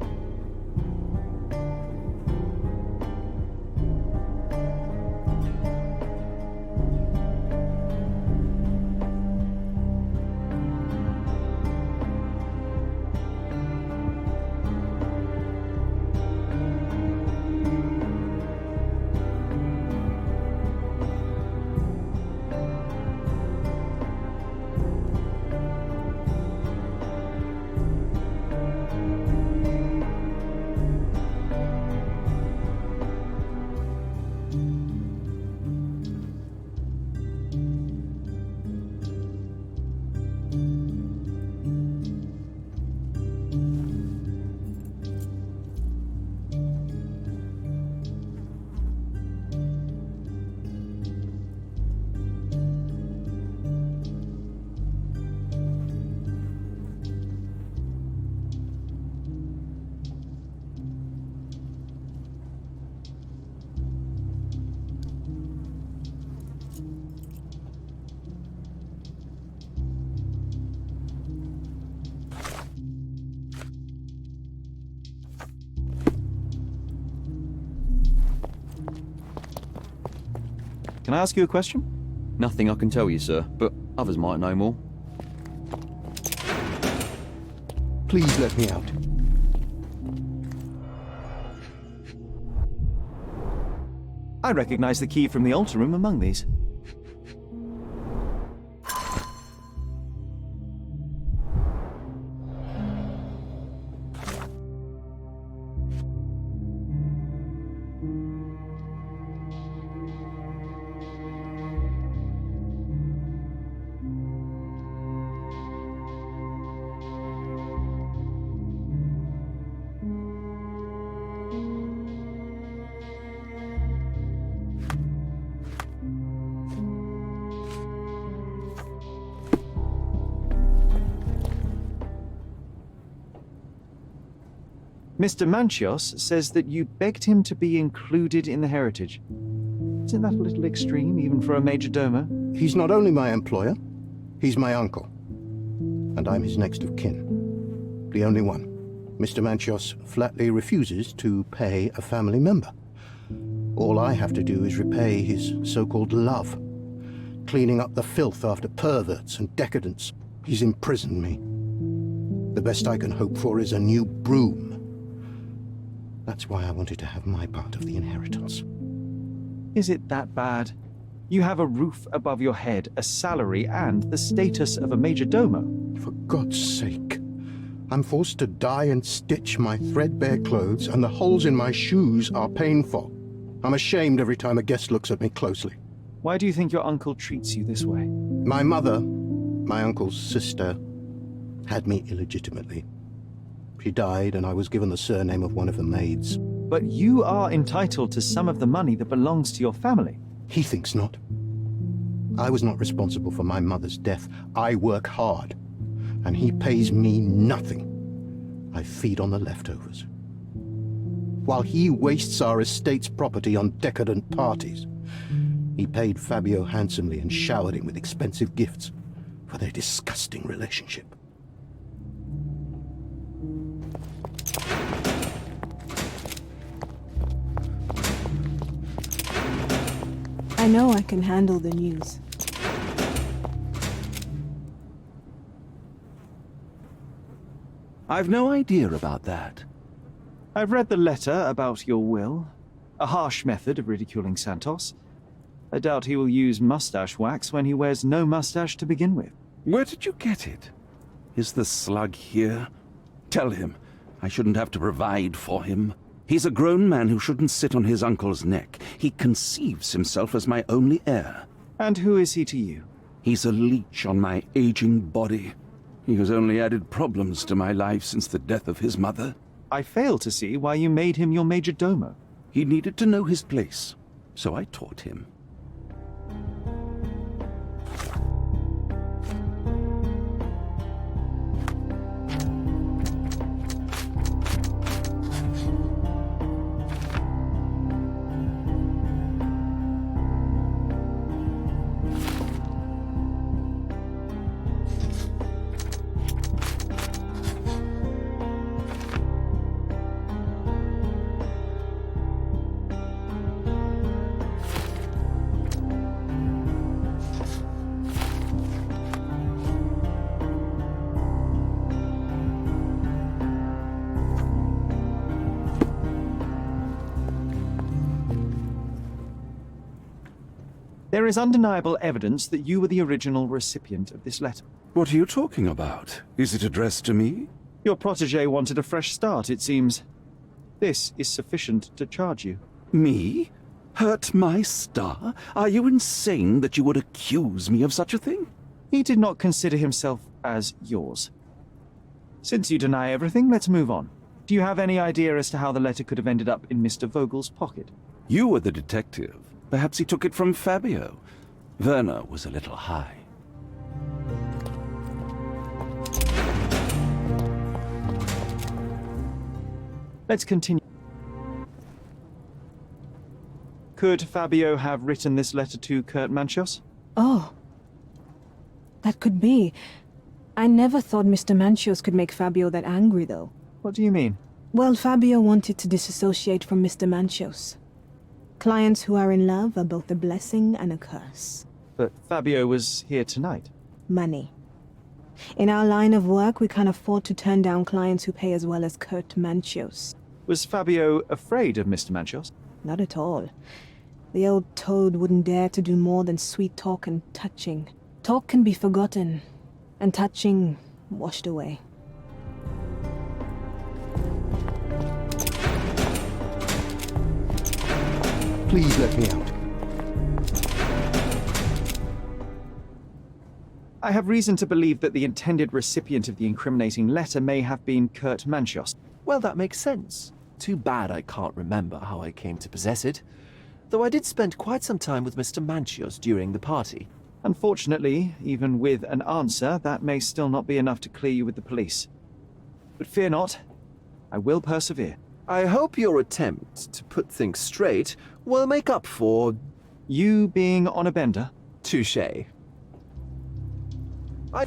Can I ask you a question? Nothing I can tell you, sir, but others might know more. Please let me out. I recognize the key from the altar room among these. Mr. Manchios says that you begged him to be included in the heritage. Isn't that a little extreme, even for a major domo? He's not only my employer, he's my uncle. And I'm his next of kin. The only one. Mr. Manchios flatly refuses to pay a family member. All I have to do is repay his so-called love. Cleaning up the filth after perverts and decadents. He's imprisoned me. The best I can hope for is a new broom. That's why I wanted to have my part of the inheritance. Is it that bad? You have a roof above your head, a salary, and the status of a major domo. For God's sake. I'm forced to dye and stitch my threadbare clothes, and the holes in my shoes are painful. I'm ashamed every time a guest looks at me closely. Why do you think your uncle treats you this way? My mother, my uncle's sister, had me illegitimately. She died, and I was given the surname of one of the maids. But you are entitled to some of the money that belongs to your family. He thinks not. I was not responsible for my mother's death. I work hard, and he pays me nothing. I feed on the leftovers. While he wastes our estate's property on decadent parties, he paid Fabio handsomely and showered him with expensive gifts for their disgusting relationship. I know I can handle the news. I've no idea about that. I've read the letter about your will. A harsh method of ridiculing Santos. I doubt he will use mustache wax when he wears no mustache to begin with. Where did you get it? Is the slug here? Tell him I shouldn't have to provide for him. He's a grown man who shouldn't sit on his uncle's neck. He conceives himself as my only heir. And who is he to you? He's a leech on my aging body. He has only added problems to my life since the death of his mother. I fail to see why you made him your major domo. He needed to know his place. so I taught him. There is undeniable evidence that you were the original recipient of this letter. What are you talking about? Is it addressed to me? Your protégé wanted a fresh start, it seems. This is sufficient to charge you. Me? Hurt my star? Are you insane that you would accuse me of such a thing? He did not consider himself as yours. Since you deny everything, let's move on. Do you have any idea as to how the letter could have ended up in Mr. Vogel's pocket? You were the detective. Perhaps he took it from Fabio. Werner was a little high. Let's continue. Could Fabio have written this letter to Kurt Manchios? Oh. That could be. I never thought Mr. Manchios could make Fabio that angry, though. What do you mean? Well, Fabio wanted to disassociate from Mr. Manchios. Clients who are in love are both a blessing and a curse. But Fabio was here tonight. Money. In our line of work, we can't afford to turn down clients who pay as well as Kurt Manchios. Was Fabio afraid of Mr. Manchios? Not at all. The old toad wouldn't dare to do more than sweet talk and touching. Talk can be forgotten, and touching washed away. Please let me out. I have reason to believe that the intended recipient of the incriminating letter may have been Kurt Manchios. Well, that makes sense. Too bad I can't remember how I came to possess it. Though I did spend quite some time with Mr. Manchios during the party. Unfortunately, even with an answer, that may still not be enough to clear you with the police. But fear not, I will persevere. I hope your attempt to put things straight will make up for... You being on a bender? Touché. I...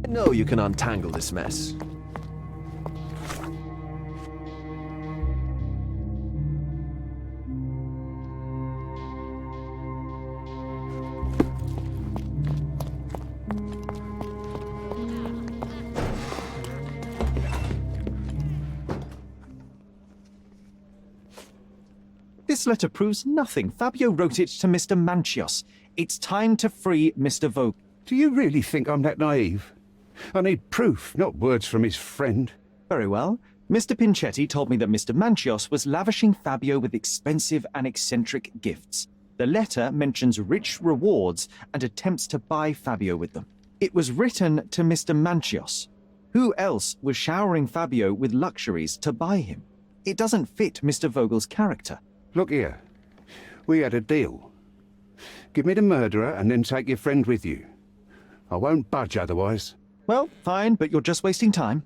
I know you can untangle this mess. This letter proves nothing. Fabio wrote it to Mr. Manchios. It's time to free Mr. Vogel. Do you really think I'm that naive? I need proof, not words from his friend. Very well. Mr. Pinchetti told me that Mr. Manchios was lavishing Fabio with expensive and eccentric gifts. The letter mentions rich rewards and attempts to buy Fabio with them. It was written to Mr. Manchios. Who else was showering Fabio with luxuries to buy him? It doesn't fit Mr. Vogel's character. Look here. We had a deal. Give me the murderer and then take your friend with you. I won't budge otherwise. Well, fine, but you're just wasting time.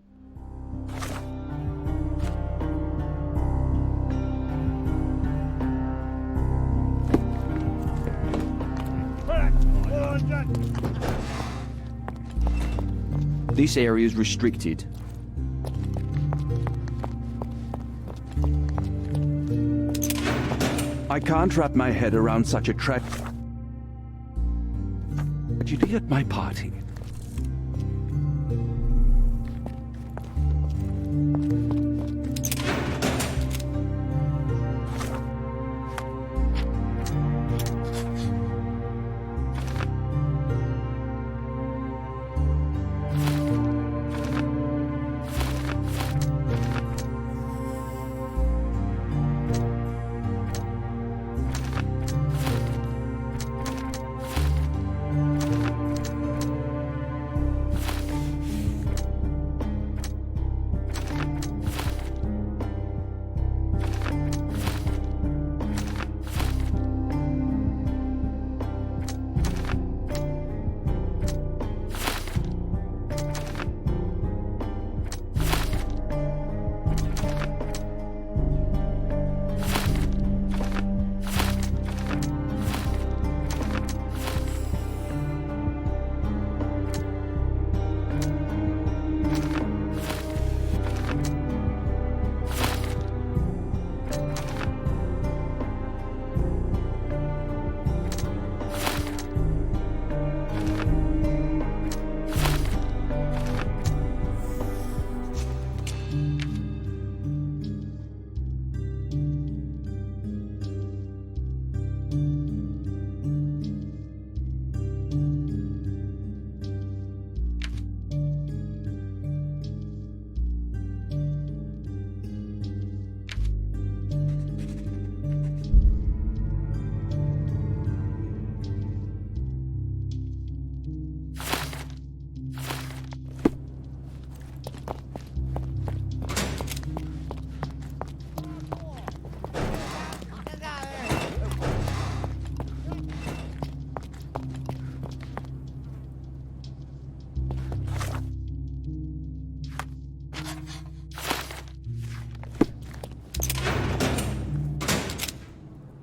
This area is restricted. I can't wrap my head around such a tragedy at my party.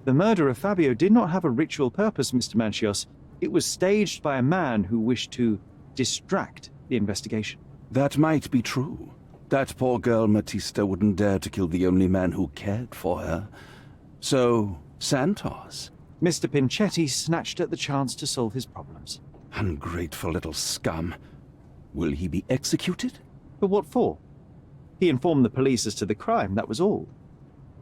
The murder of Fabio did not have a ritual purpose, Mr. Manchios. It was staged by a man who wished to distract the investigation. That might be true. That poor girl Matista wouldn't dare to kill the only man who cared for her. So, Santos. Mr. Pinchetti snatched at the chance to solve his problems. Ungrateful little scum. Will he be executed? But what for? He informed the police as to the crime, that was all.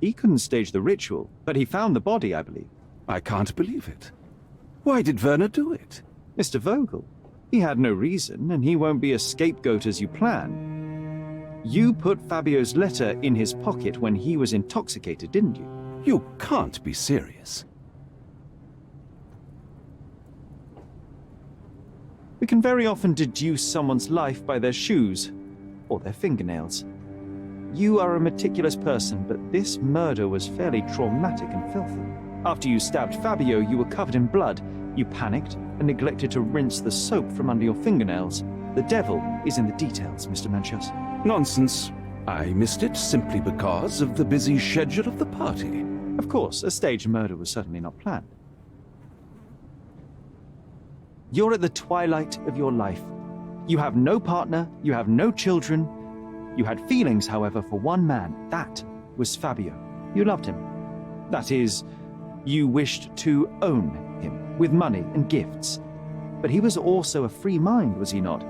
He couldn't stage the ritual, but he found the body, I believe. I can't believe it. Why did Werner do it? Mr. Vogel. He had no reason, and he won't be a scapegoat as you plan. You put Fabio's letter in his pocket when he was intoxicated, didn't you? You can't be serious. We can very often deduce someone's life by their shoes or their fingernails. You are a meticulous person, but this murder was fairly traumatic and filthy. After you stabbed Fabio, you were covered in blood. You panicked and neglected to rinse the soap from under your fingernails. The devil is in the details, Mr. Manchios. Nonsense. I missed it simply because of the busy schedule of the party. Of course, a staged murder was certainly not planned. You're at the twilight of your life. You have no partner, you have no children. You had feelings, however, for one man. That was Fabio. You loved him. That is, you wished to own him with money and gifts. But he was also a free mind, was he not?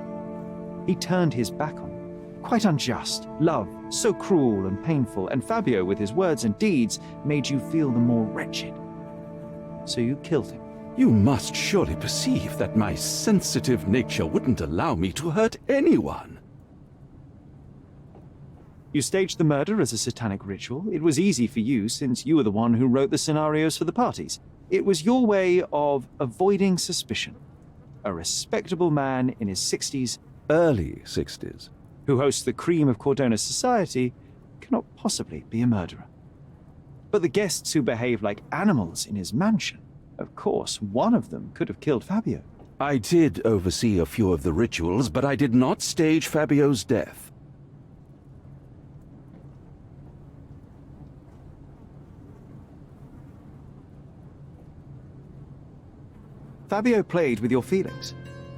He turned his back on you. Quite unjust. Love, so cruel and painful, and Fabio, with his words and deeds, made you feel the more wretched. So you killed him. You must surely perceive that my sensitive nature wouldn't allow me to hurt anyone. You staged the murder as a satanic ritual. It was easy for you, since you were the one who wrote the scenarios for the parties. It was your way of avoiding suspicion. A respectable man in his 60s, Early 60s. who hosts the cream of Cordona's society, cannot possibly be a murderer. But the guests who behave like animals in his mansion, of course, one of them could have killed Fabio. I did oversee a few of the rituals, but I did not stage Fabio's death. Fabio played with your feelings.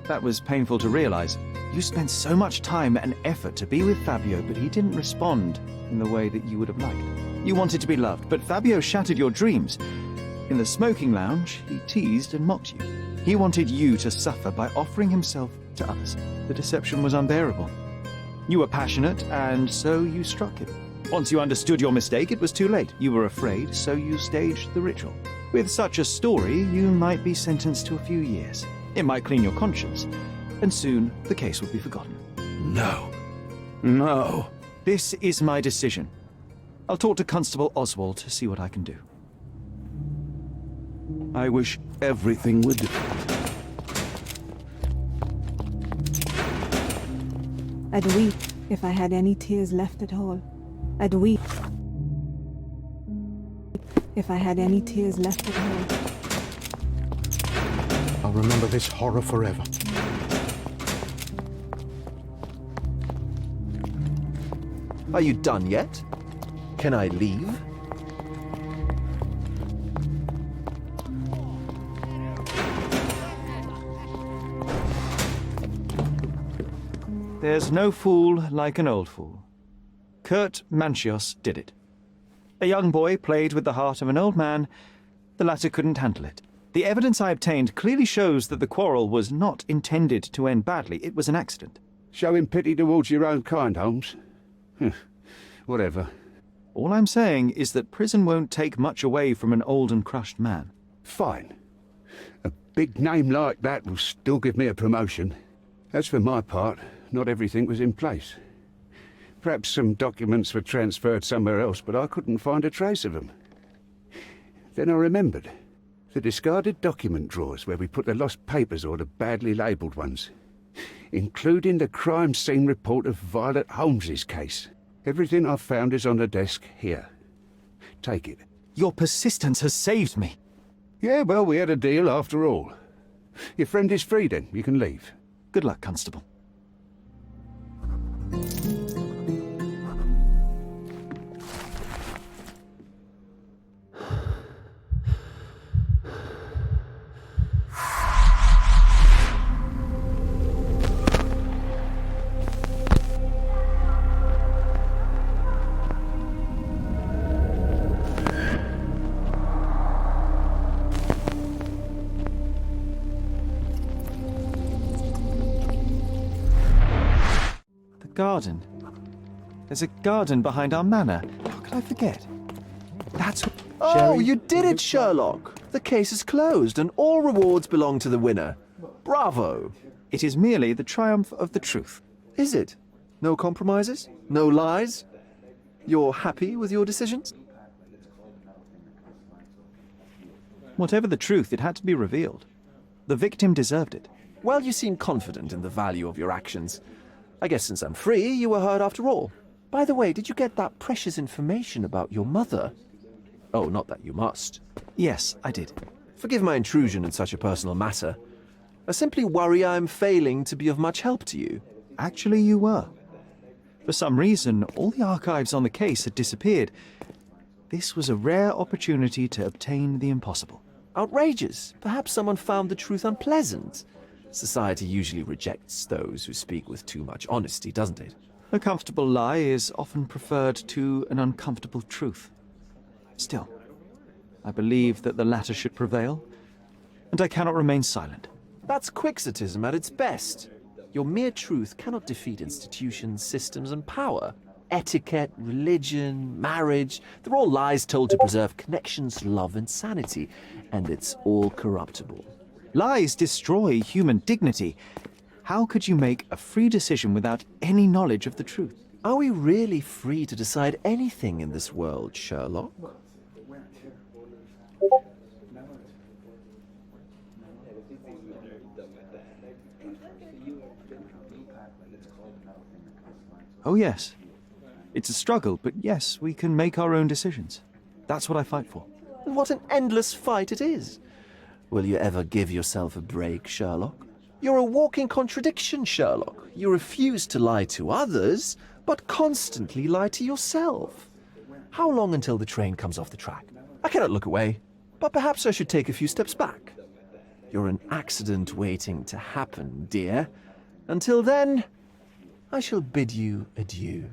That was painful to realize. You spent so much time and effort to be with Fabio, but he didn't respond in the way that you would have liked. You wanted to be loved, but Fabio shattered your dreams. In the smoking lounge, he teased and mocked you. He wanted you to suffer by offering himself to others. The deception was unbearable. You were passionate, and so you struck him. Once you understood your mistake, it was too late. You were afraid, so you staged the ritual. With such a story, you might be sentenced to a few years. It might clean your conscience, and soon the case will be forgotten. No. No. This is my decision. I'll talk to Constable Oswald to see what I can do. I wish everything would... I'd weep if I had any tears left at all. I'd weep if I had any tears left at all. I'll remember this horror forever. Are you done yet? Can I leave? There's no fool like an old fool. Kurt Manchios did it. A young boy played with the heart of an old man. The latter couldn't handle it. The evidence I obtained clearly shows that the quarrel was not intended to end badly. It was an accident. Showing pity towards your own kind, Holmes. Whatever. All I'm saying is that prison won't take much away from an old and crushed man. Fine. A big name like that will still give me a promotion. As for my part, not everything was in place. Perhaps some documents were transferred somewhere else, but I couldn't find a trace of them. Then I remembered. The discarded document drawers where we put the lost papers or the badly labelled ones, including the crime scene report of Violet Holmes's case. Everything I've found is on the desk here. Take it. Your persistence has saved me. Yeah, well, we had a deal after all. Your friend is free then. You can leave. Good luck, Constable. Garden. There's a garden behind our manor. How could I forget? That's what... Oh, you did it, Sherlock! The case is closed, and all rewards belong to the winner. Bravo! It is merely the triumph of the truth. Is it? No compromises? No lies? You're happy with your decisions? Whatever the truth, it had to be revealed. The victim deserved it. Well, you seem confident in the value of your actions. I guess since I'm free, you were heard after all. By the way, did you get that precious information about your mother? Oh, not that you must. Yes, I did. Forgive my intrusion in such a personal matter. I simply worry I'm failing to be of much help to you. Actually, you were. For some reason, all the archives on the case had disappeared. This was a rare opportunity to obtain the impossible. Outrageous. Perhaps someone found the truth unpleasant. Society usually rejects those who speak with too much honesty, doesn't it? A comfortable lie is often preferred to an uncomfortable truth. Still, I believe that the latter should prevail, and I cannot remain silent. That's quixotism at its best. Your mere truth cannot defeat institutions, systems, and power. Etiquette, religion, marriage, they're all lies told to preserve connections, love, and sanity, and it's all corruptible. Lies destroy human dignity. How could you make a free decision without any knowledge of the truth? Are we really free to decide anything in this world, Sherlock? Oh yes. It's a struggle, but yes, we can make our own decisions. That's what I fight for. And what an endless fight it is. Will you ever give yourself a break, Sherlock? You're a walking contradiction, Sherlock. You refuse to lie to others, but constantly lie to yourself. How long until the train comes off the track? I cannot look away, but perhaps I should take a few steps back. You're an accident waiting to happen, dear. Until then, I shall bid you adieu.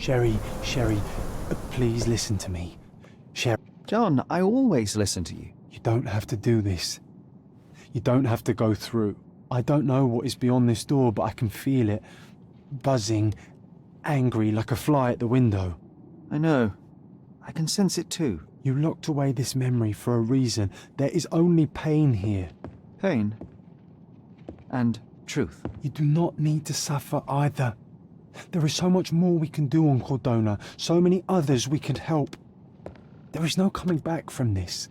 Sherry, please listen to me. Sherry, John, I always listen to you. you don't have to do this. You don't have to go through. I don't know what is beyond this door, but I can feel it. Buzzing, angry like a fly at the window. I know. I can sense it too. You locked away this memory for a reason. There is only pain here. Pain. And truth. You do not need to suffer either. There is so much more we can do on Cordona, so many others we can help. There is no coming back from this.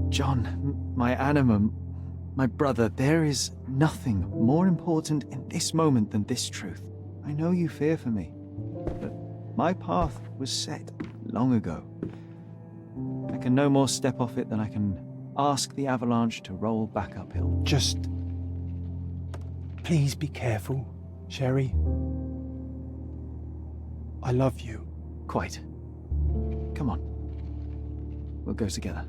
John, my animum, my brother, there is nothing more important in this moment than this truth. I know you fear for me, but my path was set long ago. I can no more step off it than I can ask the avalanche to roll back uphill. Just... please be careful, Sherry. I love you. Quite. Come on. We'll go together.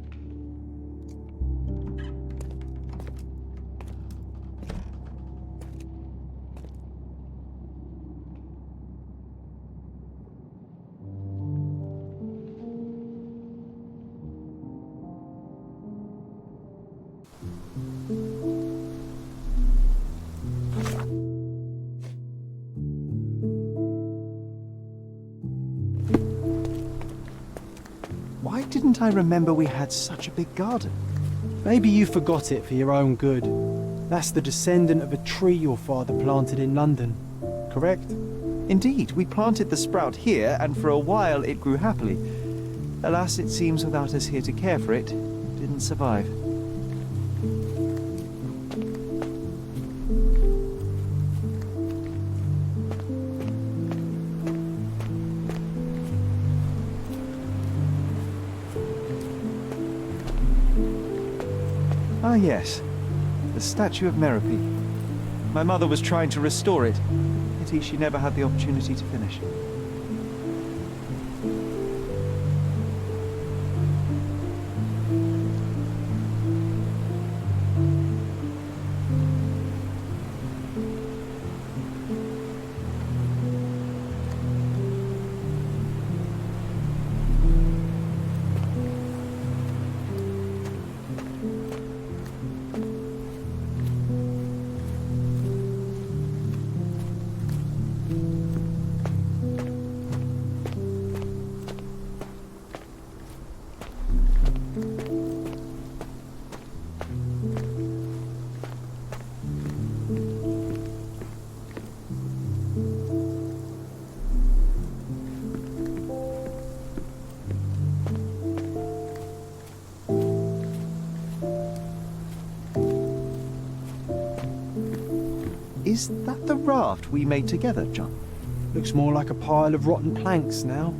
Why didn't I remember we had such a big garden? Maybe you forgot it for your own good. That's the descendant of a tree your father planted in London, correct? Indeed, we planted the sprout here, and for a while it grew happily. Alas, it seems without us here to care for it, it didn't survive. Ah yes, the statue of Merope. My mother was trying to restore it. Pity she never had the opportunity to finish. Is that the raft we made together, John? Looks more like a pile of rotten planks now.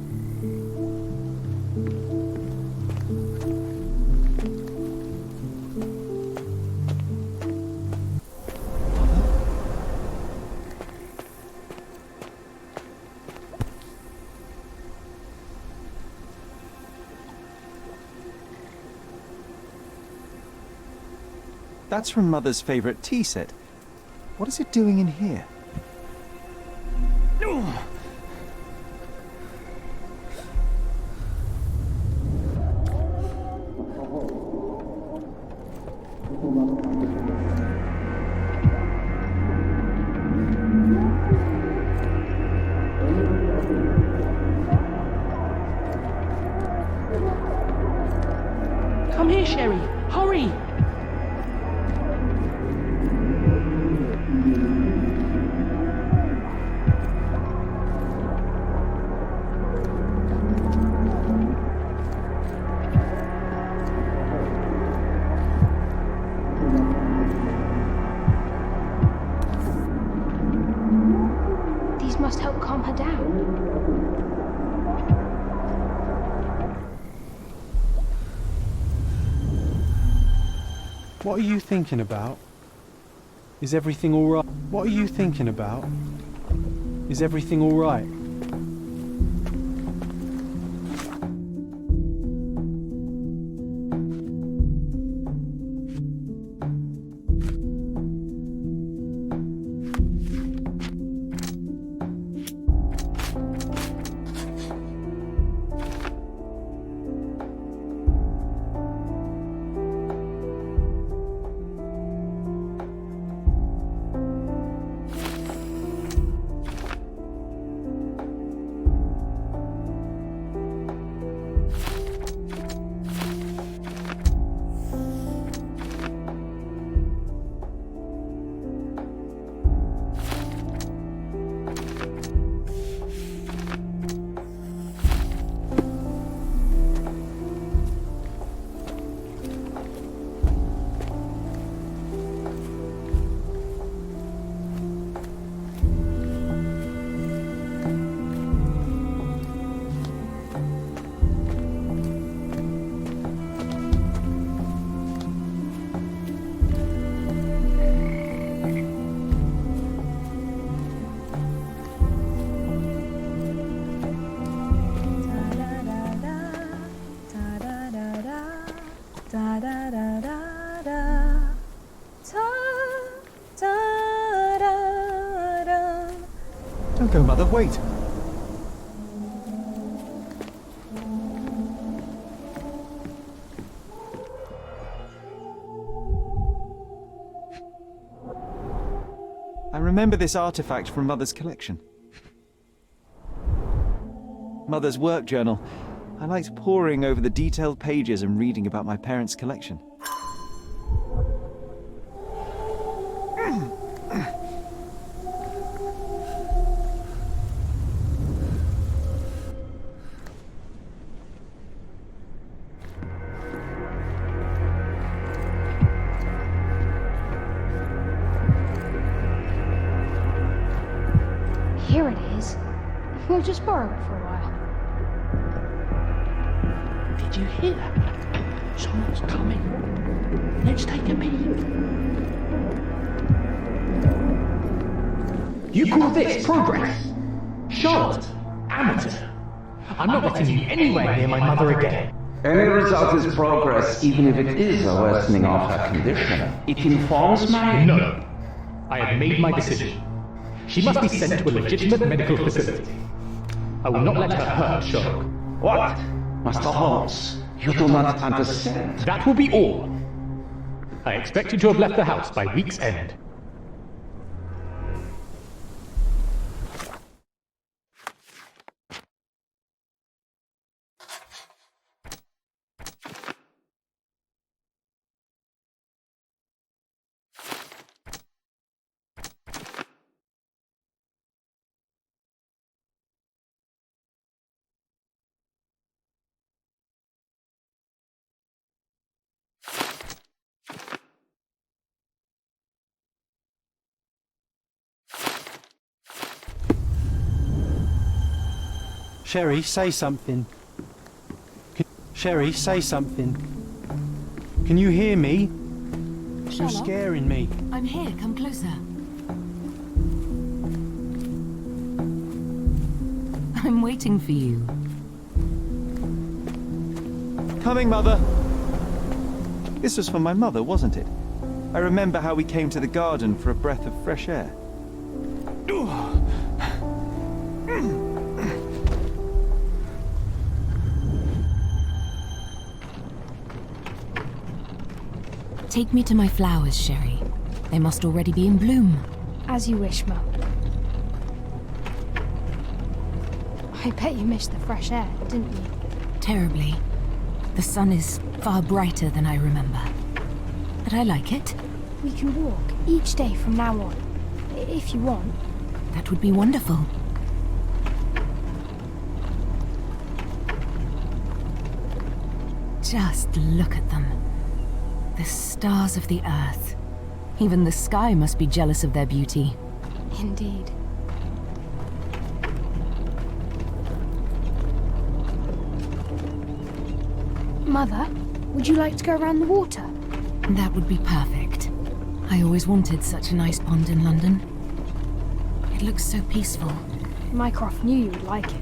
That's from Mother's favorite tea set. What is it doing in here? Come here, Sherry. Hurry! These must help calm her down. What are you thinking about? Is everything all right? What are you thinking about? Is everything all right? Don't go, Mother, wait. I remember this artifact from Mother's collection. Mother's work journal. I liked poring over the detailed pages and reading about my parents' collection. Here it is. We'll just borrow it for a while. Did you hear that? Someone's coming. Let's take a peek. You call this progress? Charlotte, amateur. I'm not letting you anywhere near my mother again. Any result is progress, even if it is a worsening of her condition. It informs my... No. I have made my decision. She must be sent to a legitimate medical facility. I will not let her hurt Sherlock. What? Master Holmes, you do not understand. That will be all. I expect you to have left the house by week's end. Sherry, say something. Sherry, say something. Can you hear me? You're Sherlock? scaring me. I'm here. Come closer. I'm waiting for you. Coming, Mother! This was for my mother, wasn't it? I remember how we came to the garden for a breath of fresh air. Take me to my flowers, Sherry. They must already be in bloom. As you wish, Mum. I bet you missed the fresh air, didn't you? Terribly. The sun is far brighter than I remember. But I like it. We can walk each day from now on, if you want. That would be wonderful. Just look at them. The stars of the earth. Even the sky must be jealous of their beauty. Indeed. Mother, would you like to go around the water? That would be perfect. I always wanted such a nice pond in London. It looks so peaceful. Mycroft knew you would like it.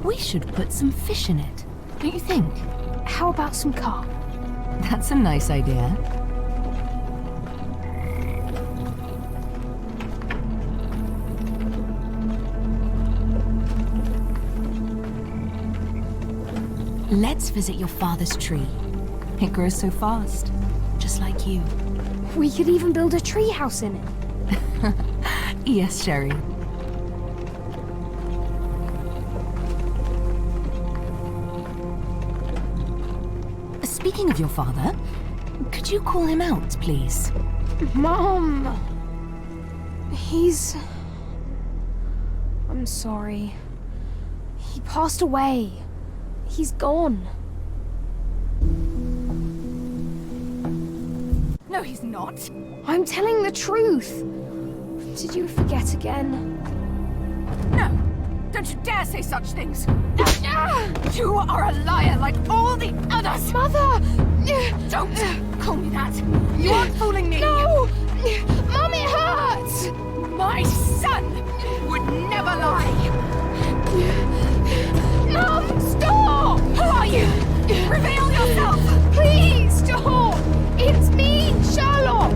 We should put some fish in it, don't you think? How about some carp? That's a nice idea. Let's visit your father's tree. It grows so fast, just like you. We could even build a tree house in it. Yes, Sherry. Speaking of your father, could you call him out, please? Mom! I'm sorry. He passed away. He's gone. No, he's not. I'm telling the truth. Did you forget again? No! Don't you dare say such things! You are a liar like all the others! Mother! Don't call me that! You aren't fooling me! No! Mum, it hurts! My son would never lie! Mum, stop! Who are you? Reveal yourself! Please, stop! It's me, Sherlock!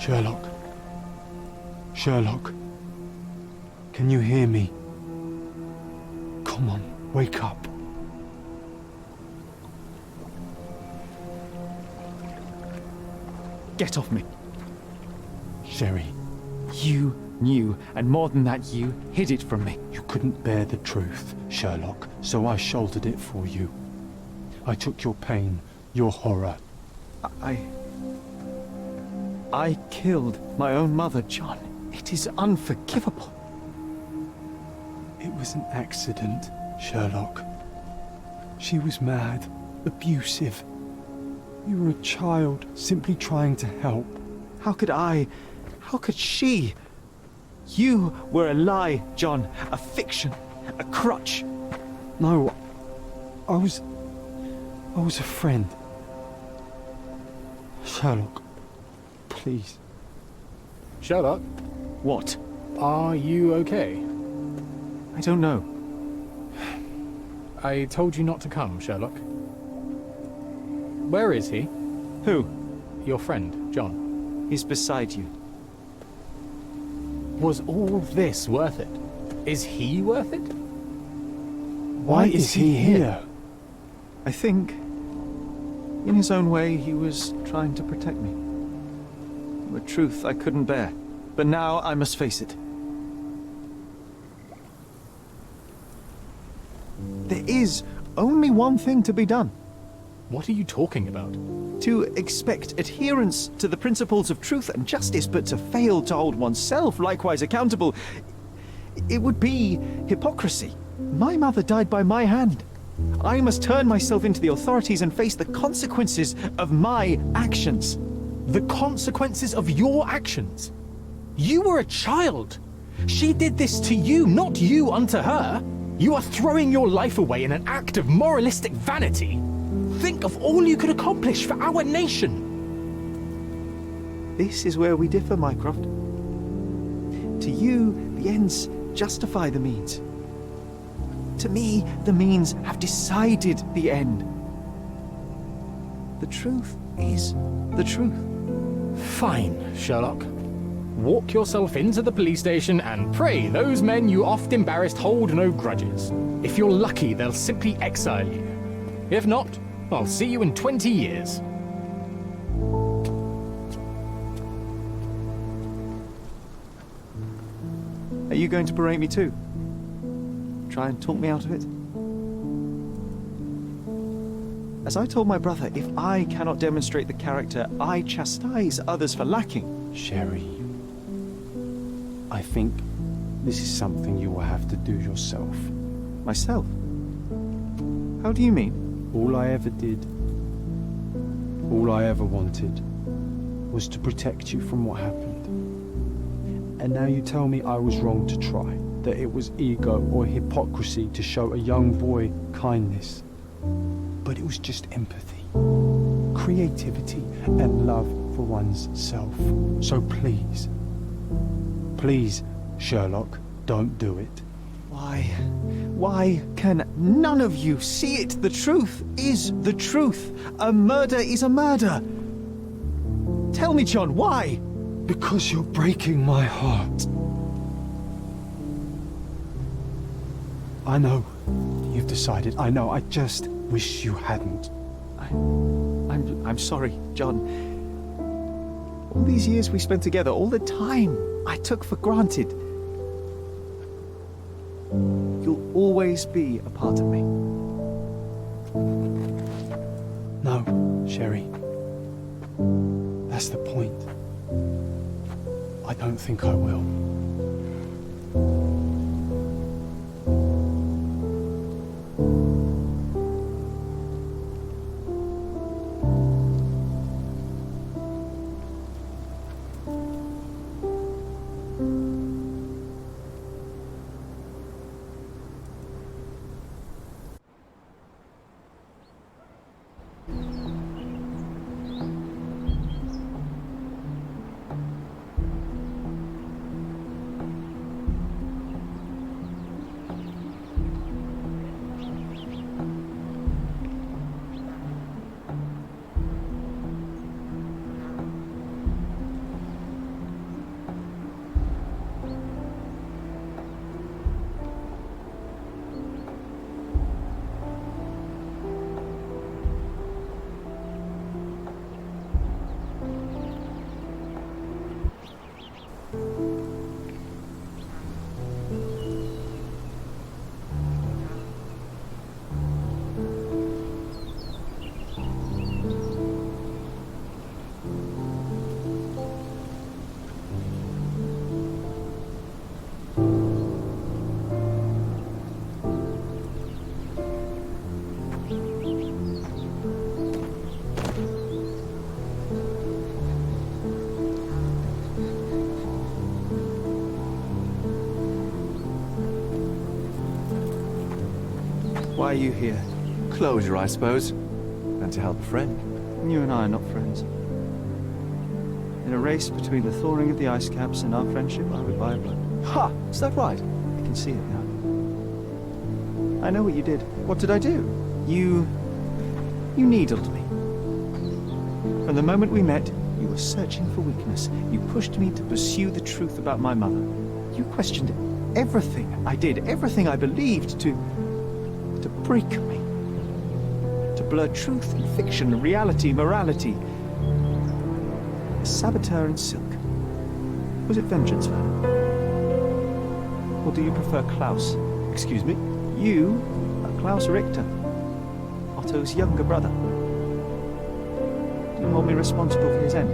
Sherlock. Sherlock. Can you hear me? Come on, wake up. Get off me. Sherry. You knew, and more than that, you hid it from me. You couldn't bear the truth, Sherlock, so I shouldered it for you. I took your pain, your horror. I killed my own mother, John. It is unforgivable. It was an accident, Sherlock. She was mad, abusive. You were a child, simply trying to help. How could I? How could she? You were a lie, John. A fiction. A crutch. No, I was a friend. Sherlock, please. Sherlock? What? Are you okay? I don't know. I told you not to come, Sherlock. Where is he? Who? Your friend, John. He's beside you. Was all this worth it? Is he worth it? Why is he here? I think, in his own way, he was trying to protect me. A truth I couldn't bear. But now I must face it. There is only one thing to be done. What are you talking about? To expect adherence to the principles of truth and justice, but to fail to hold oneself likewise accountable, it would be hypocrisy. My mother died by my hand. I must turn myself into the authorities and face the consequences of my actions. The consequences of your actions? You were a child. She did this to you, not you unto her. You are throwing your life away in an act of moralistic vanity. Think of all you could accomplish for our nation. This is where we differ, Mycroft. To you, the ends justify the means. To me, the means have decided the end. The truth is the truth. Fine, Sherlock. Walk yourself into the police station and pray those men you oft embarrassed hold no grudges. If you're lucky, they'll simply exile you. If not, I'll see you in 20 years. Are you going to berate me too? Try and talk me out of it? As I told my brother, if I cannot demonstrate the character I chastise others for lacking... Sherry, I think this is something you will have to do yourself. Myself? How do you mean? All I ever did, all I ever wanted, was to protect you from what happened. And now you tell me I was wrong to try, that it was ego or hypocrisy to show a young boy kindness. But it was just empathy, creativity, and love for one's self. So please, please, Sherlock, don't do it. Why can none of you see it? The truth is the truth. A murder is a murder. Tell me, John, why? Because you're breaking my heart. I know you've decided. I know. I just wish you hadn't. I'm sorry, John. All these years we spent together, all the time I took for granted. You'll always be a part of me. No, Sherry. That's the point. I don't think I will. you here? Closure, I suppose. And to help a friend. You and I are not friends. In a race between the thawing of the ice caps and our friendship, I would buy a blood. Ha! Is that right? I can see it now. I know what you did. What did I do? You needled me. From the moment we met, you were searching for weakness. You pushed me to pursue the truth about my mother. You questioned everything I did, everything I believed, to break me. To blur truth and fiction, reality, morality. A saboteur in silk. Was it vengeance, Werner? Or do you prefer Klaus? Excuse me? You are Klaus Richter, Otto's younger brother. Do you hold me responsible for his end?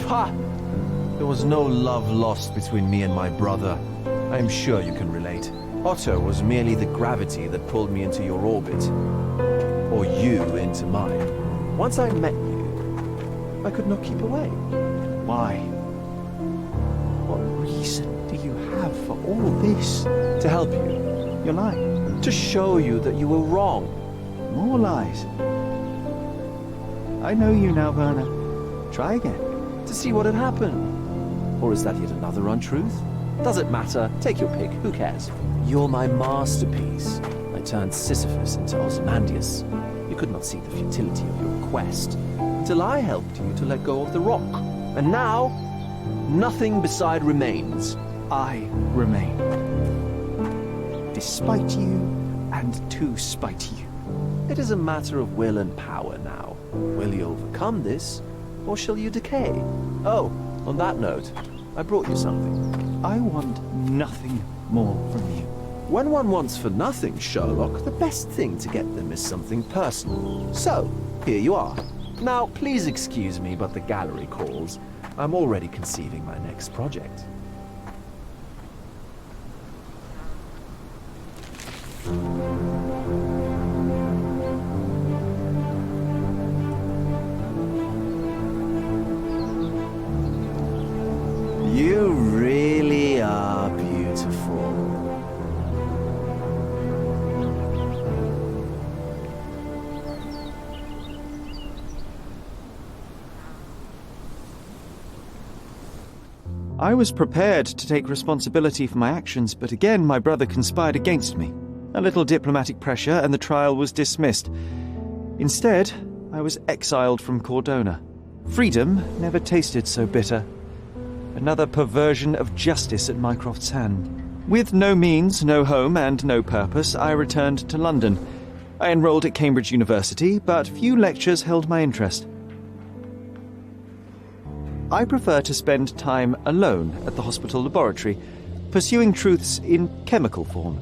Ha! There was no love lost between me and my brother. I am sure you can relate. Otto was merely the gravity that pulled me into your orbit. Or you into mine. Once I met you, I could not keep away. Why? What reason do you have for all this? To help you. You're lying. To show you that you were wrong. More lies. I know you now, Werner. Try again. To see what had happened. Or is that yet another untruth? Does it matter? Take your pick. Who cares? You're my masterpiece. I turned Sisyphus into Ozymandias. You could not see the futility of your quest until I helped you to let go of the rock. And now, nothing beside remains. I remain. Despite you and to spite you. It is a matter of will and power now. Will you overcome this, or shall you decay? Oh, on that note, I brought you something. I want nothing more from you. When one wants for nothing, Sherlock, the best thing to get them is something personal. So, here you are. Now, please excuse me, but the gallery calls. I'm already conceiving my next project. You really are beautiful. I was prepared to take responsibility for my actions, but again my brother conspired against me. A little diplomatic pressure and the trial was dismissed. Instead, I was exiled from Cordona. Freedom never tasted so bitter. Another perversion of justice at Mycroft's hand. With no means, no home, and no purpose, I returned to London. I enrolled at Cambridge University, but few lectures held my interest. I prefer to spend time alone at the hospital laboratory, pursuing truths in chemical form.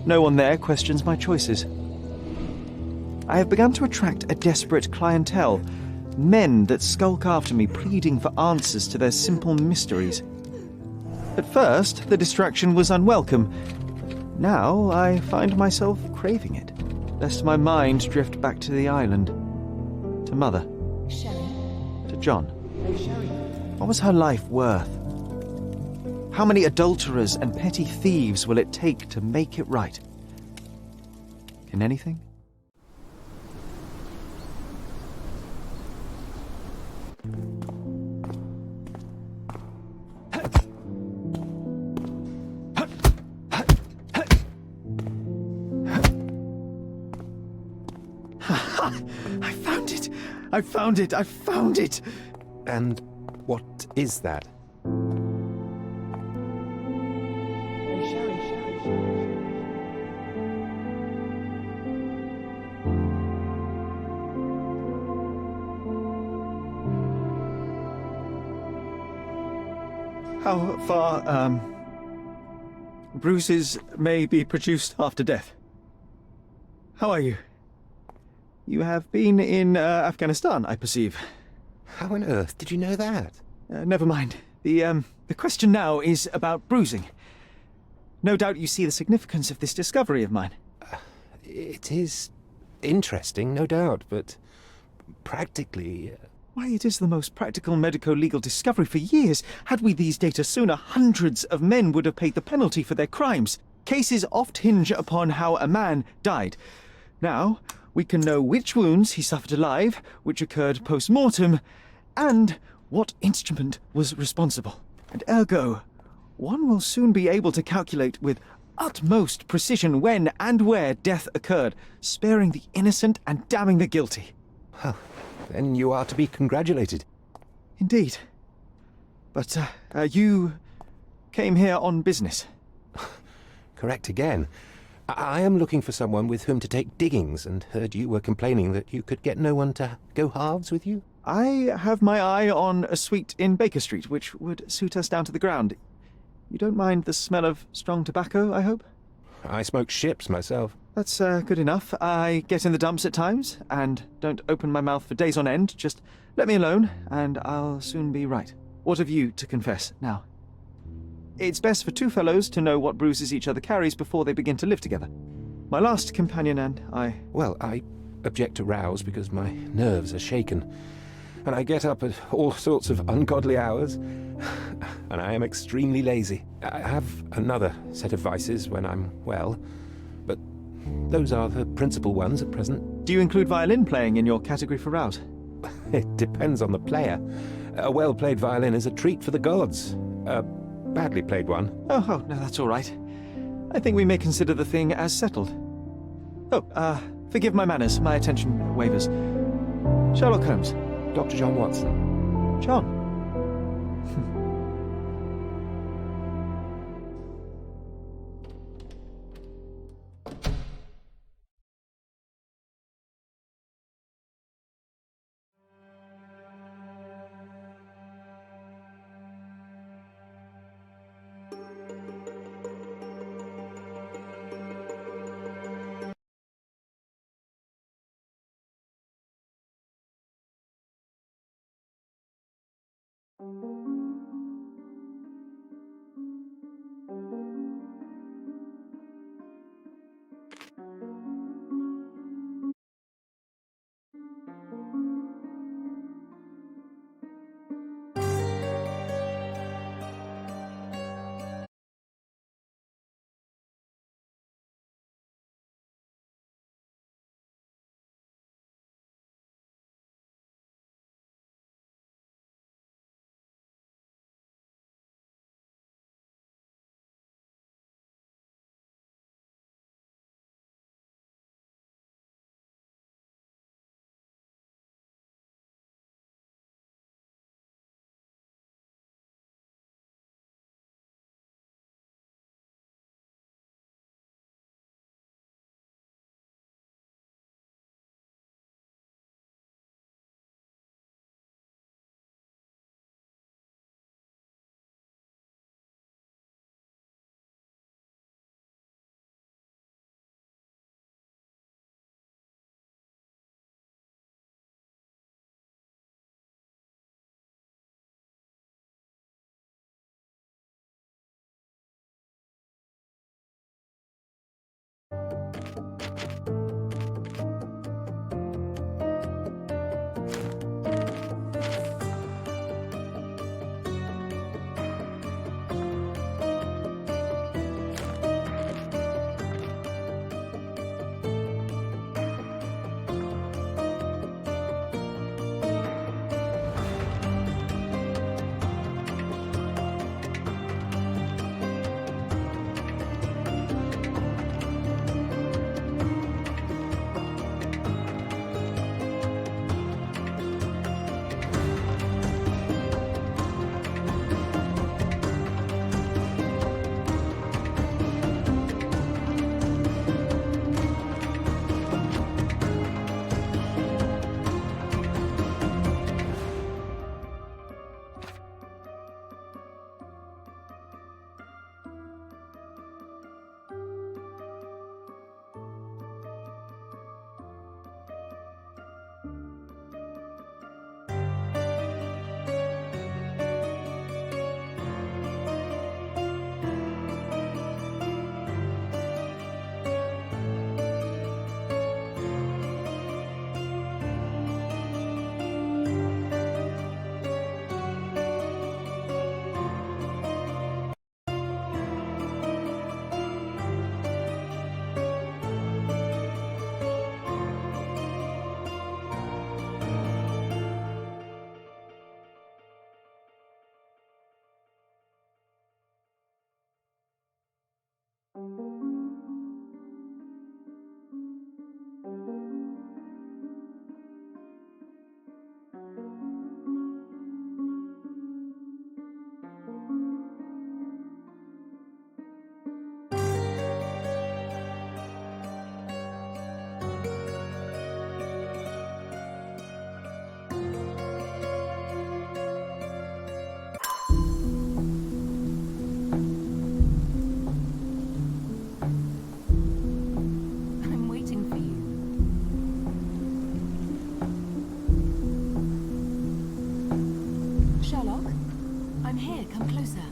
No one there questions my choices. I have begun to attract a desperate clientele, men that skulk after me, pleading for answers to their simple mysteries. At first, the distraction was unwelcome. Now, I find myself craving it, lest my mind drift back to the island, to Mother, to John. What was her life worth? How many adulterers and petty thieves will it take to make it right? Can anything? I found it! I found it! I found it! And what is that? How far, bruises may be produced after death. How are you? You have been in Afghanistan, I perceive. How on earth did you know that? Never mind. The question now is about bruising. No doubt you see the significance of this discovery of mine. It is interesting, no doubt, but practically... Why, it is the most practical medico-legal discovery for years. Had we these data sooner, hundreds of men would have paid the penalty for their crimes. cases oft hinge upon how a man died. Now, we can know which wounds he suffered alive, which occurred post-mortem, and what instrument was responsible. And ergo, one will soon be able to calculate with utmost precision when and where death occurred, sparing the innocent and damning the guilty. Well, then you are to be congratulated. Indeed. But, you came here on business. Correct again. I am looking for someone with whom to take diggings, and heard you were complaining that you could get no one to go halves with you. I have my eye on a suite in Baker Street, which would suit us down to the ground. You don't mind the smell of strong tobacco, I hope? I smoke ships myself. That's good enough. I get in the dumps at times, and don't open my mouth for days on end. Just let me alone, and I'll soon be right. What have you to confess now? It's best for two fellows to know what bruises each other carries before they begin to live together. My last companion and I... Well, I object to rows because my nerves are shaken, and I get up at all sorts of ungodly hours, and I am extremely lazy. I have another set of vices when I'm well, but those are the principal ones at present. Do you include violin playing in your category for rout? It depends on the player. A well-played violin is a treat for the gods. A badly played one... Oh, no, that's all right. I think we may consider the thing as settled. Oh, forgive my manners. My attention wavers. Sherlock Holmes. Dr. John Watson. John. I'm here. Come closer.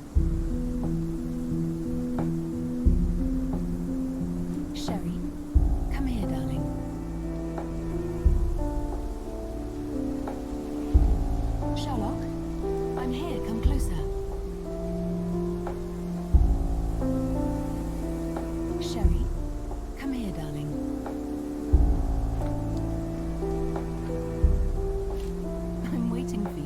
Sherry, come here, darling. Sherlock, I'm here. Come closer. Sherry, come here, darling. I'm waiting for you.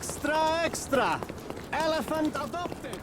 Extra, extra! Elephant adopted!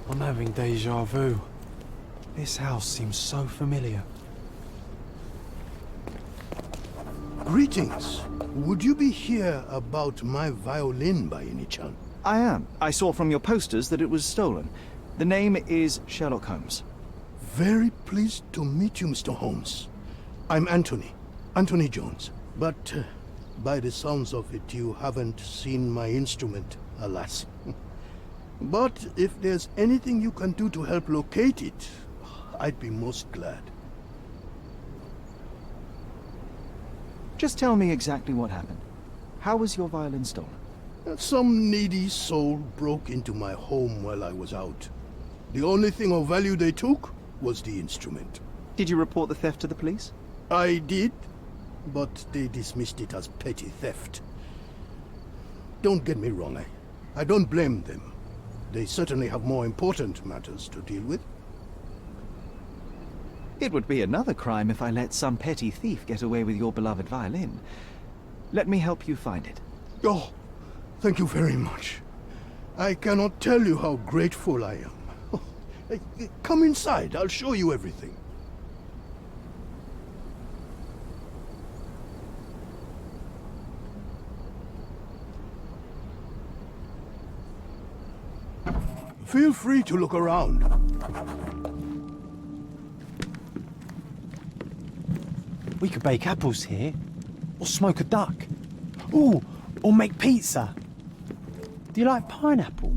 I'm having deja vu. This house seems so familiar. Greetings. Would you be here about my violin by any chance? I am. I saw from your posters that it was stolen. The name is Sherlock Holmes. Very pleased to meet you, Mr. Holmes. I'm Anthony Jones. But by the sounds of it, you haven't seen my instrument, alas. But if there's anything you can do to help locate it, I'd be most glad. Just tell me exactly what happened. How was your violin stolen? Some needy soul broke into my home while I was out. The only thing of value they took was the instrument. Did you report the theft to the police? I did, but they dismissed it as petty theft. Don't get me wrong, I don't blame them. They certainly have more important matters to deal with. It would be another crime if I let some petty thief get away with your beloved violin. Let me help you find it. Oh, thank you very much. I cannot tell you how grateful I am. Oh, come inside, I'll show you everything. Feel free to look around. We could bake apples here, or smoke a duck. Ooh, or make pizza. Do you like pineapple?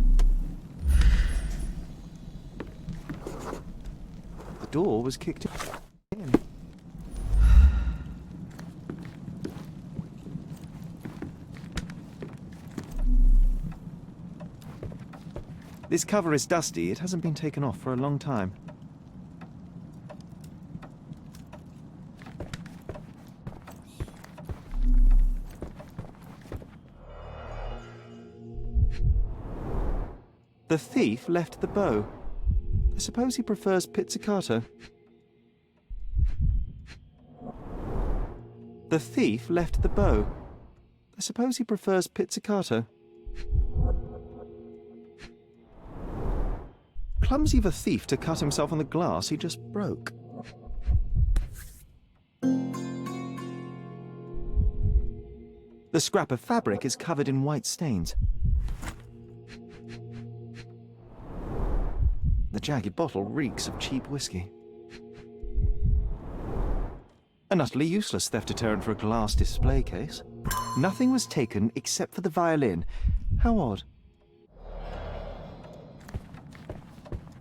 The door was kicked in. This cover is dusty. It hasn't been taken off for a long time. The thief left the bow. I suppose he prefers pizzicato. The thief left the bow. I suppose he prefers pizzicato. Clumsy of a thief to cut himself on the glass he just broke. The scrap of fabric is covered in white stains. The jagged bottle reeks of cheap whiskey. An utterly useless theft deterrent for a glass display case. Nothing was taken except for the violin. How odd.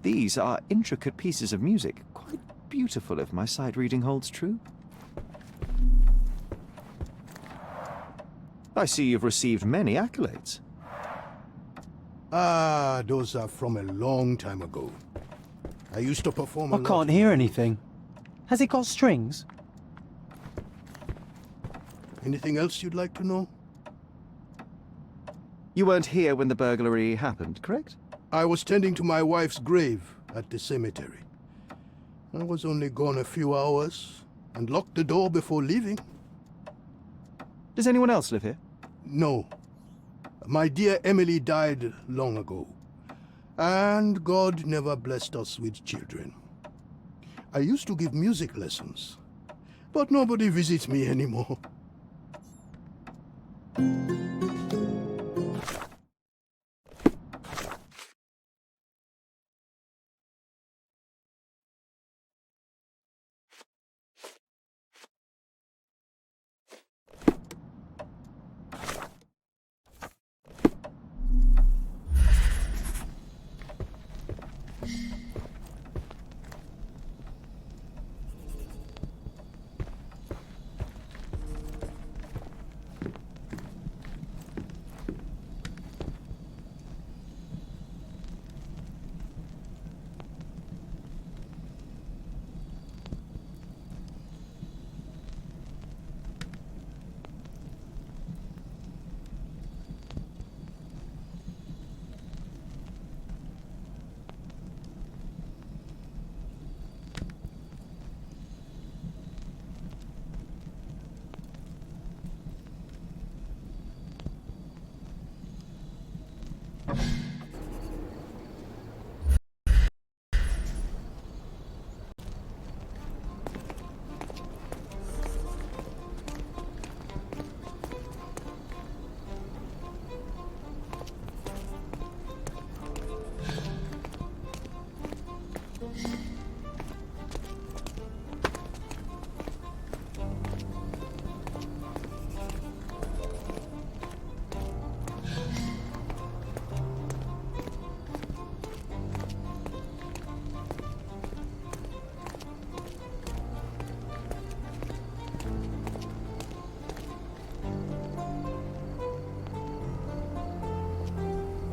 These are intricate pieces of music, quite beautiful if my sight reading holds true. I see you've received many accolades. Ah, those are from a long time ago. I used to perform a I lot. can't hear anything. Has it got strings? Anything else you'd like to know? You weren't here when the burglary happened, correct? I was tending to my wife's grave at the cemetery. I was only gone a few hours and locked the door before leaving. Does anyone else live here? No. My dear Emily died long ago, and God never blessed us with children. I used to give music lessons, but nobody visits me anymore.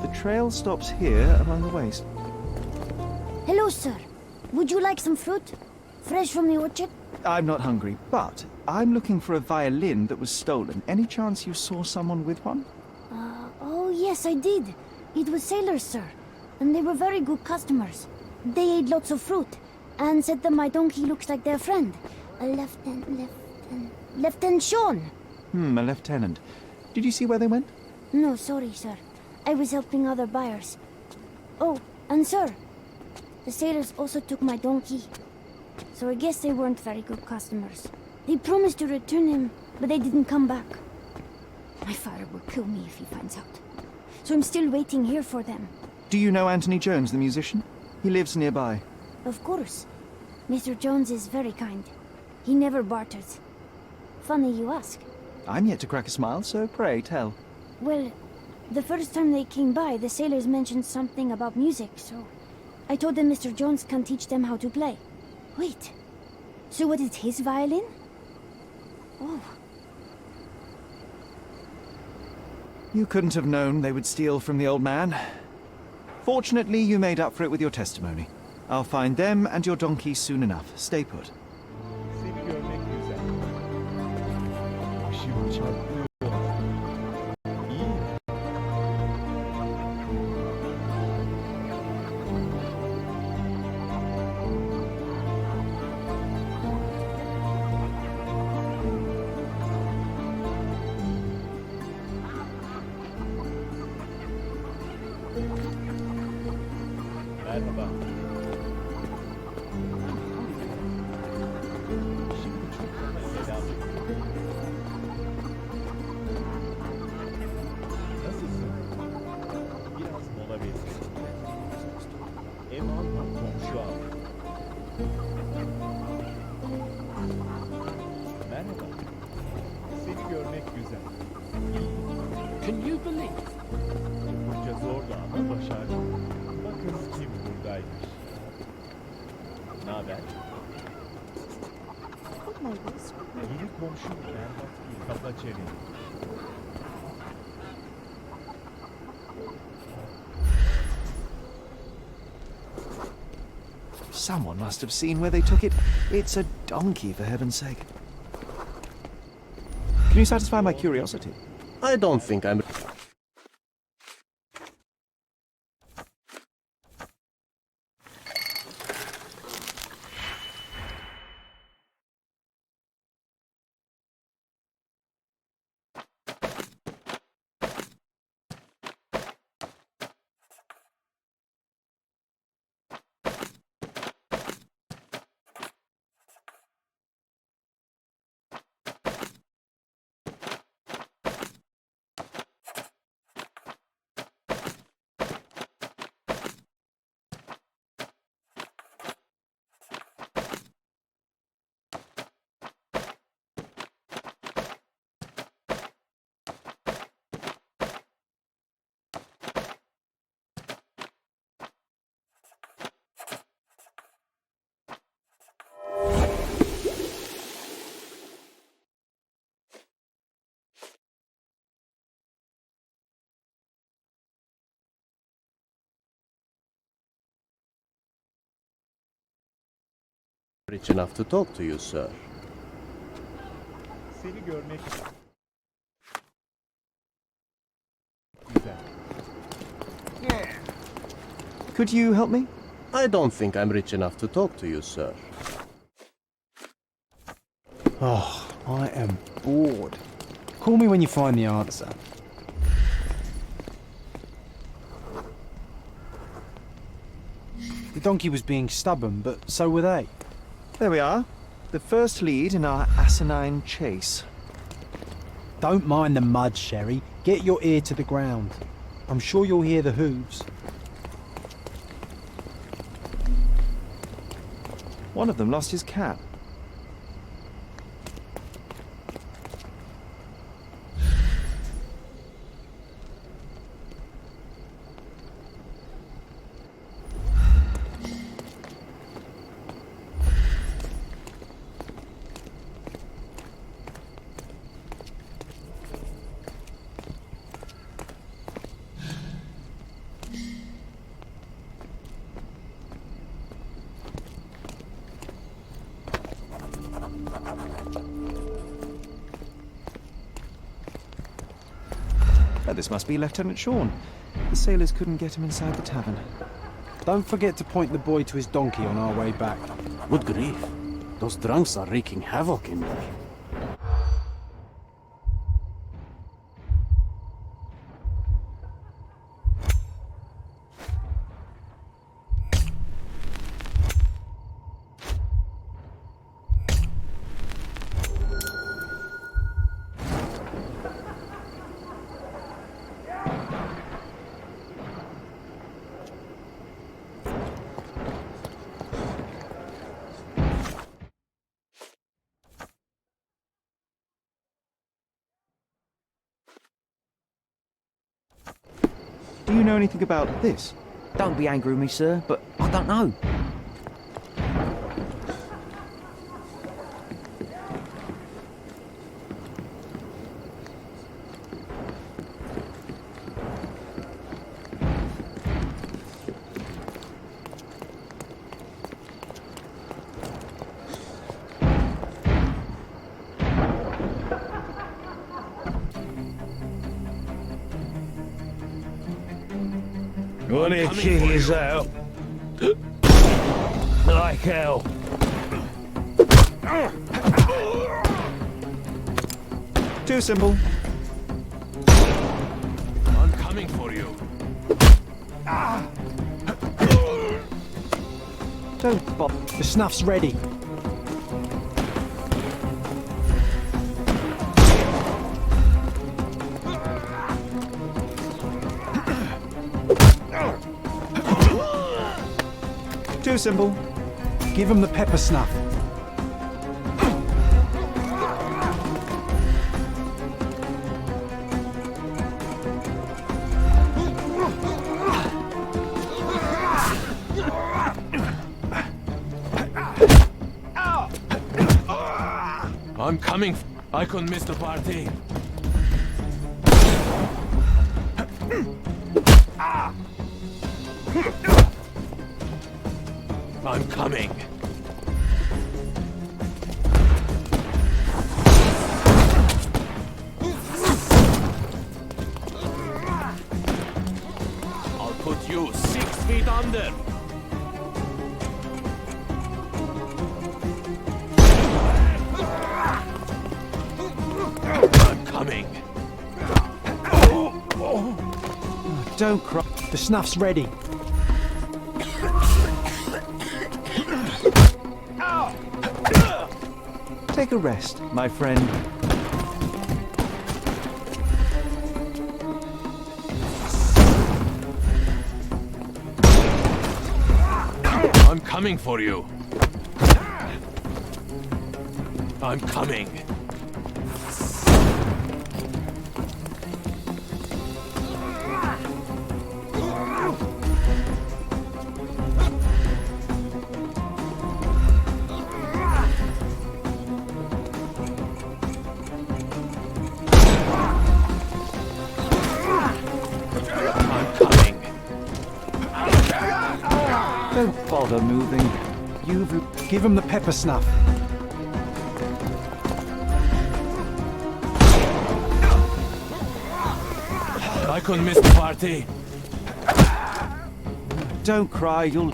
The trail stops here among the waste. Hello, sir. Would you like some fruit? Fresh from the orchard? I'm not hungry, but I'm looking for a violin that was stolen. Any chance you saw someone with one? Oh, yes, I did. It was sailors, sir. And they were very good customers. They ate lots of fruit and said that my donkey looks like their friend. Lieutenant Sean. A lieutenant. Did you see where they went? No, sorry, sir. I was helping other buyers. Oh, and sir, the sailors also took my donkey. So I guess they weren't very good customers. They promised to return him, but they didn't come back. My father will kill me if he finds out. So I'm still waiting here for them. Do you know Anthony Jones, the musician? He lives nearby. Of course. Mr. Jones is very kind. He never barters. Funny you ask. I'm yet to crack a smile, so pray tell. Well, the first time they came by, the sailors mentioned something about music, so I told them Mr. Jones can teach them how to play. Wait, so what is his violin? Oh. You couldn't have known they would steal from the old man. Fortunately, you made up for it with your testimony. I'll find them and your donkey soon enough. Stay put. Can you believe? Oldukça zordu ama başardım. Bakın kim buradaymış. Ne haber? Yeni komşum berbat bir kapa çeviri. Someone must have seen where they took it. It's a donkey, for heaven's sake. Can you satisfy my curiosity? I don't think I'm... rich enough to talk to you, sir. Seni görmek güzel. Could you help me? I don't think I'm rich enough to talk to you, sir. Oh, I am bored. Call me when you find the answer. The donkey was being stubborn, but so were they. There we are. The first lead in our asinine chase. Don't mind the mud, Sherry. Get your ear to the ground. I'm sure you'll hear the hooves. One of them lost his cap. This must be Lieutenant Sean. The sailors couldn't get him inside the tavern. Don't forget to point the boy to his donkey on our way back. Good grief. Those drunks are wreaking havoc in there. Do you know anything about this? Don't be angry with me, sir, but I don't know. Wanna kick his out like hell. Too simple. I'm coming for you. Don't bother. The snuff's ready. Too simple. Give him the pepper snuff. I'm coming. I couldn't miss the party. I'm coming. I'll put you 6 feet under. I'm coming. Don't cry. The snuff's ready. Take a rest, my friend. I'm coming for you. I'm coming. Don't bother moving. Give him the pepper snuff. I couldn't miss the party. Don't cry, you'll...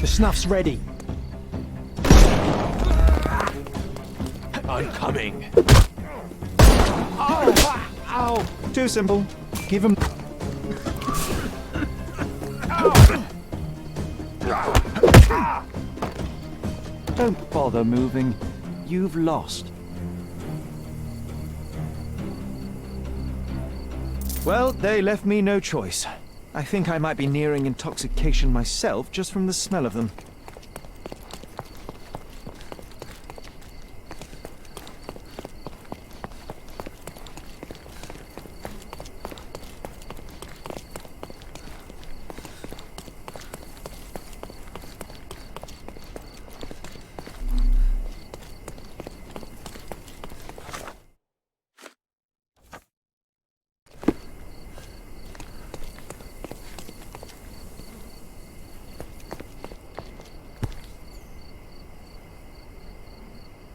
The snuff's ready. I'm coming. Ow! Ow! Too simple. Give him... Don't bother moving. You've lost. Well, they left me no choice. I think I might be nearing intoxication myself just from the smell of them.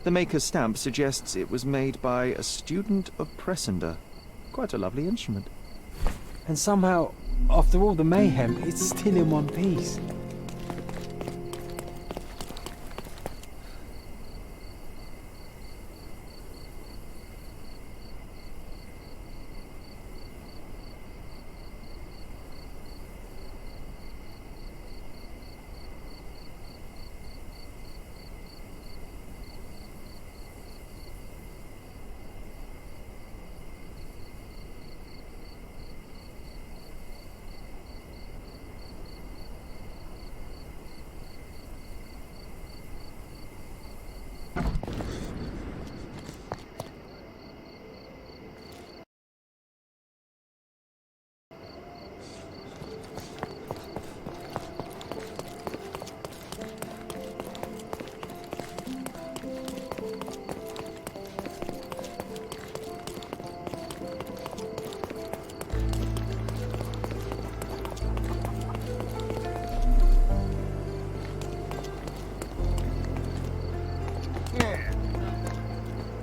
The maker's stamp suggests it was made by a student of Pressender. Quite a lovely instrument. And somehow, after all the mayhem, it's still in one piece.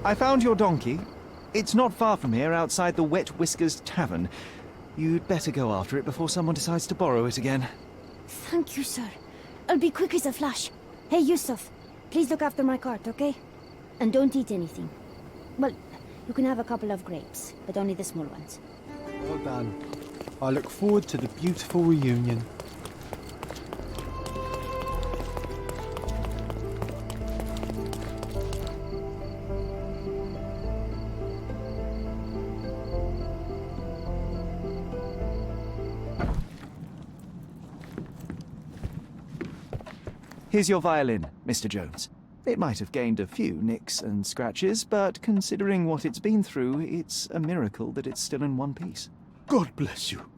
I found your donkey. It's not far from here, outside the Wet Whiskers Tavern. You'd better go after it before someone decides to borrow it again. Thank you, sir. I'll be quick as a flash. Hey, Yusuf, please look after my cart, okay? And don't eat anything. Well, you can have a couple of grapes, but only the small ones. Well done. I look forward to the beautiful reunion. Here's your violin, Mr. Jones. It might have gained a few nicks and scratches, but considering what it's been through, it's a miracle that it's still in one piece. God bless you.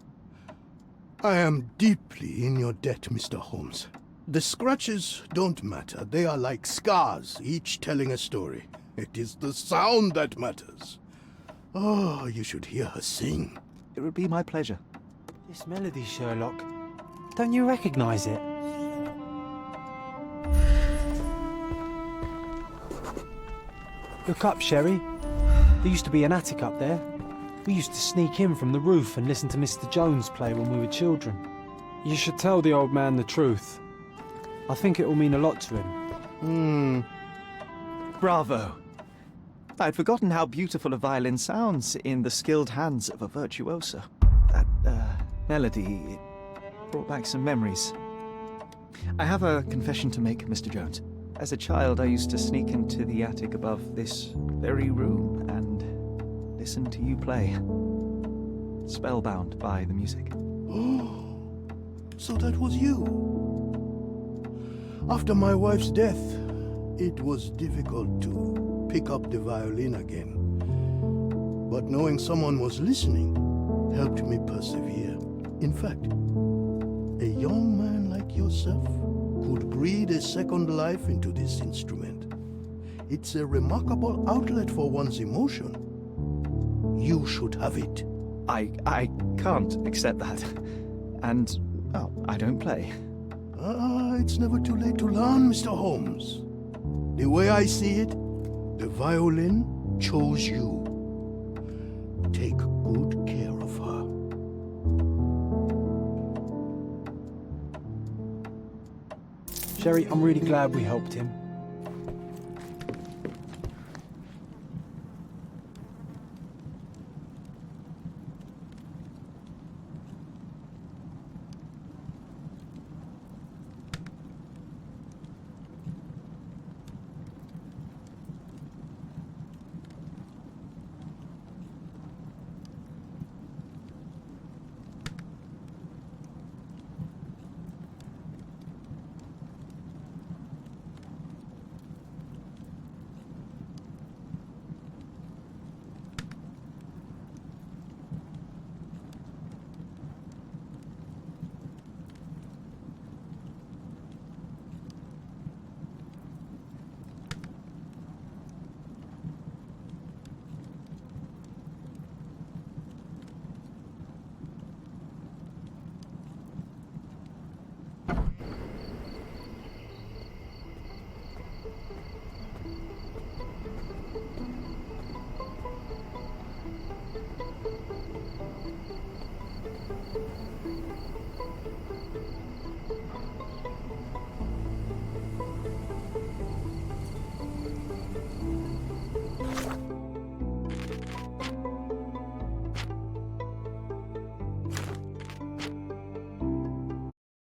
I am deeply in your debt, Mr. Holmes. The scratches don't matter. They are like scars, each telling a story. It is the sound that matters. Oh, you should hear her sing. It would be my pleasure. This melody, Sherlock. Don't you recognize it? Look up, Sherry. There used to be an attic up there. We used to sneak in from the roof and listen to Mr. Jones play when we were children. You should tell the old man the truth. I think it will mean a lot to him. Bravo. I'd forgotten how beautiful a violin sounds in the skilled hands of a virtuoso. That melody, it brought back some memories. I have a confession to make, Mr. Jones. As a child, I used to sneak into the attic above this very room and listen to you play. Spellbound by the music. Oh, so that was you. After my wife's death, it was difficult to pick up the violin again. But knowing someone was listening helped me persevere. In fact, a young man like yourself could breathe a second life into this instrument. It's a remarkable outlet for one's emotion. You should have it. I can't accept that. And, well, I don't play. It's never too late to learn, Mr. Holmes. The way I see it, the violin chose you. Take good care of her. Sherry, I'm really glad we helped him.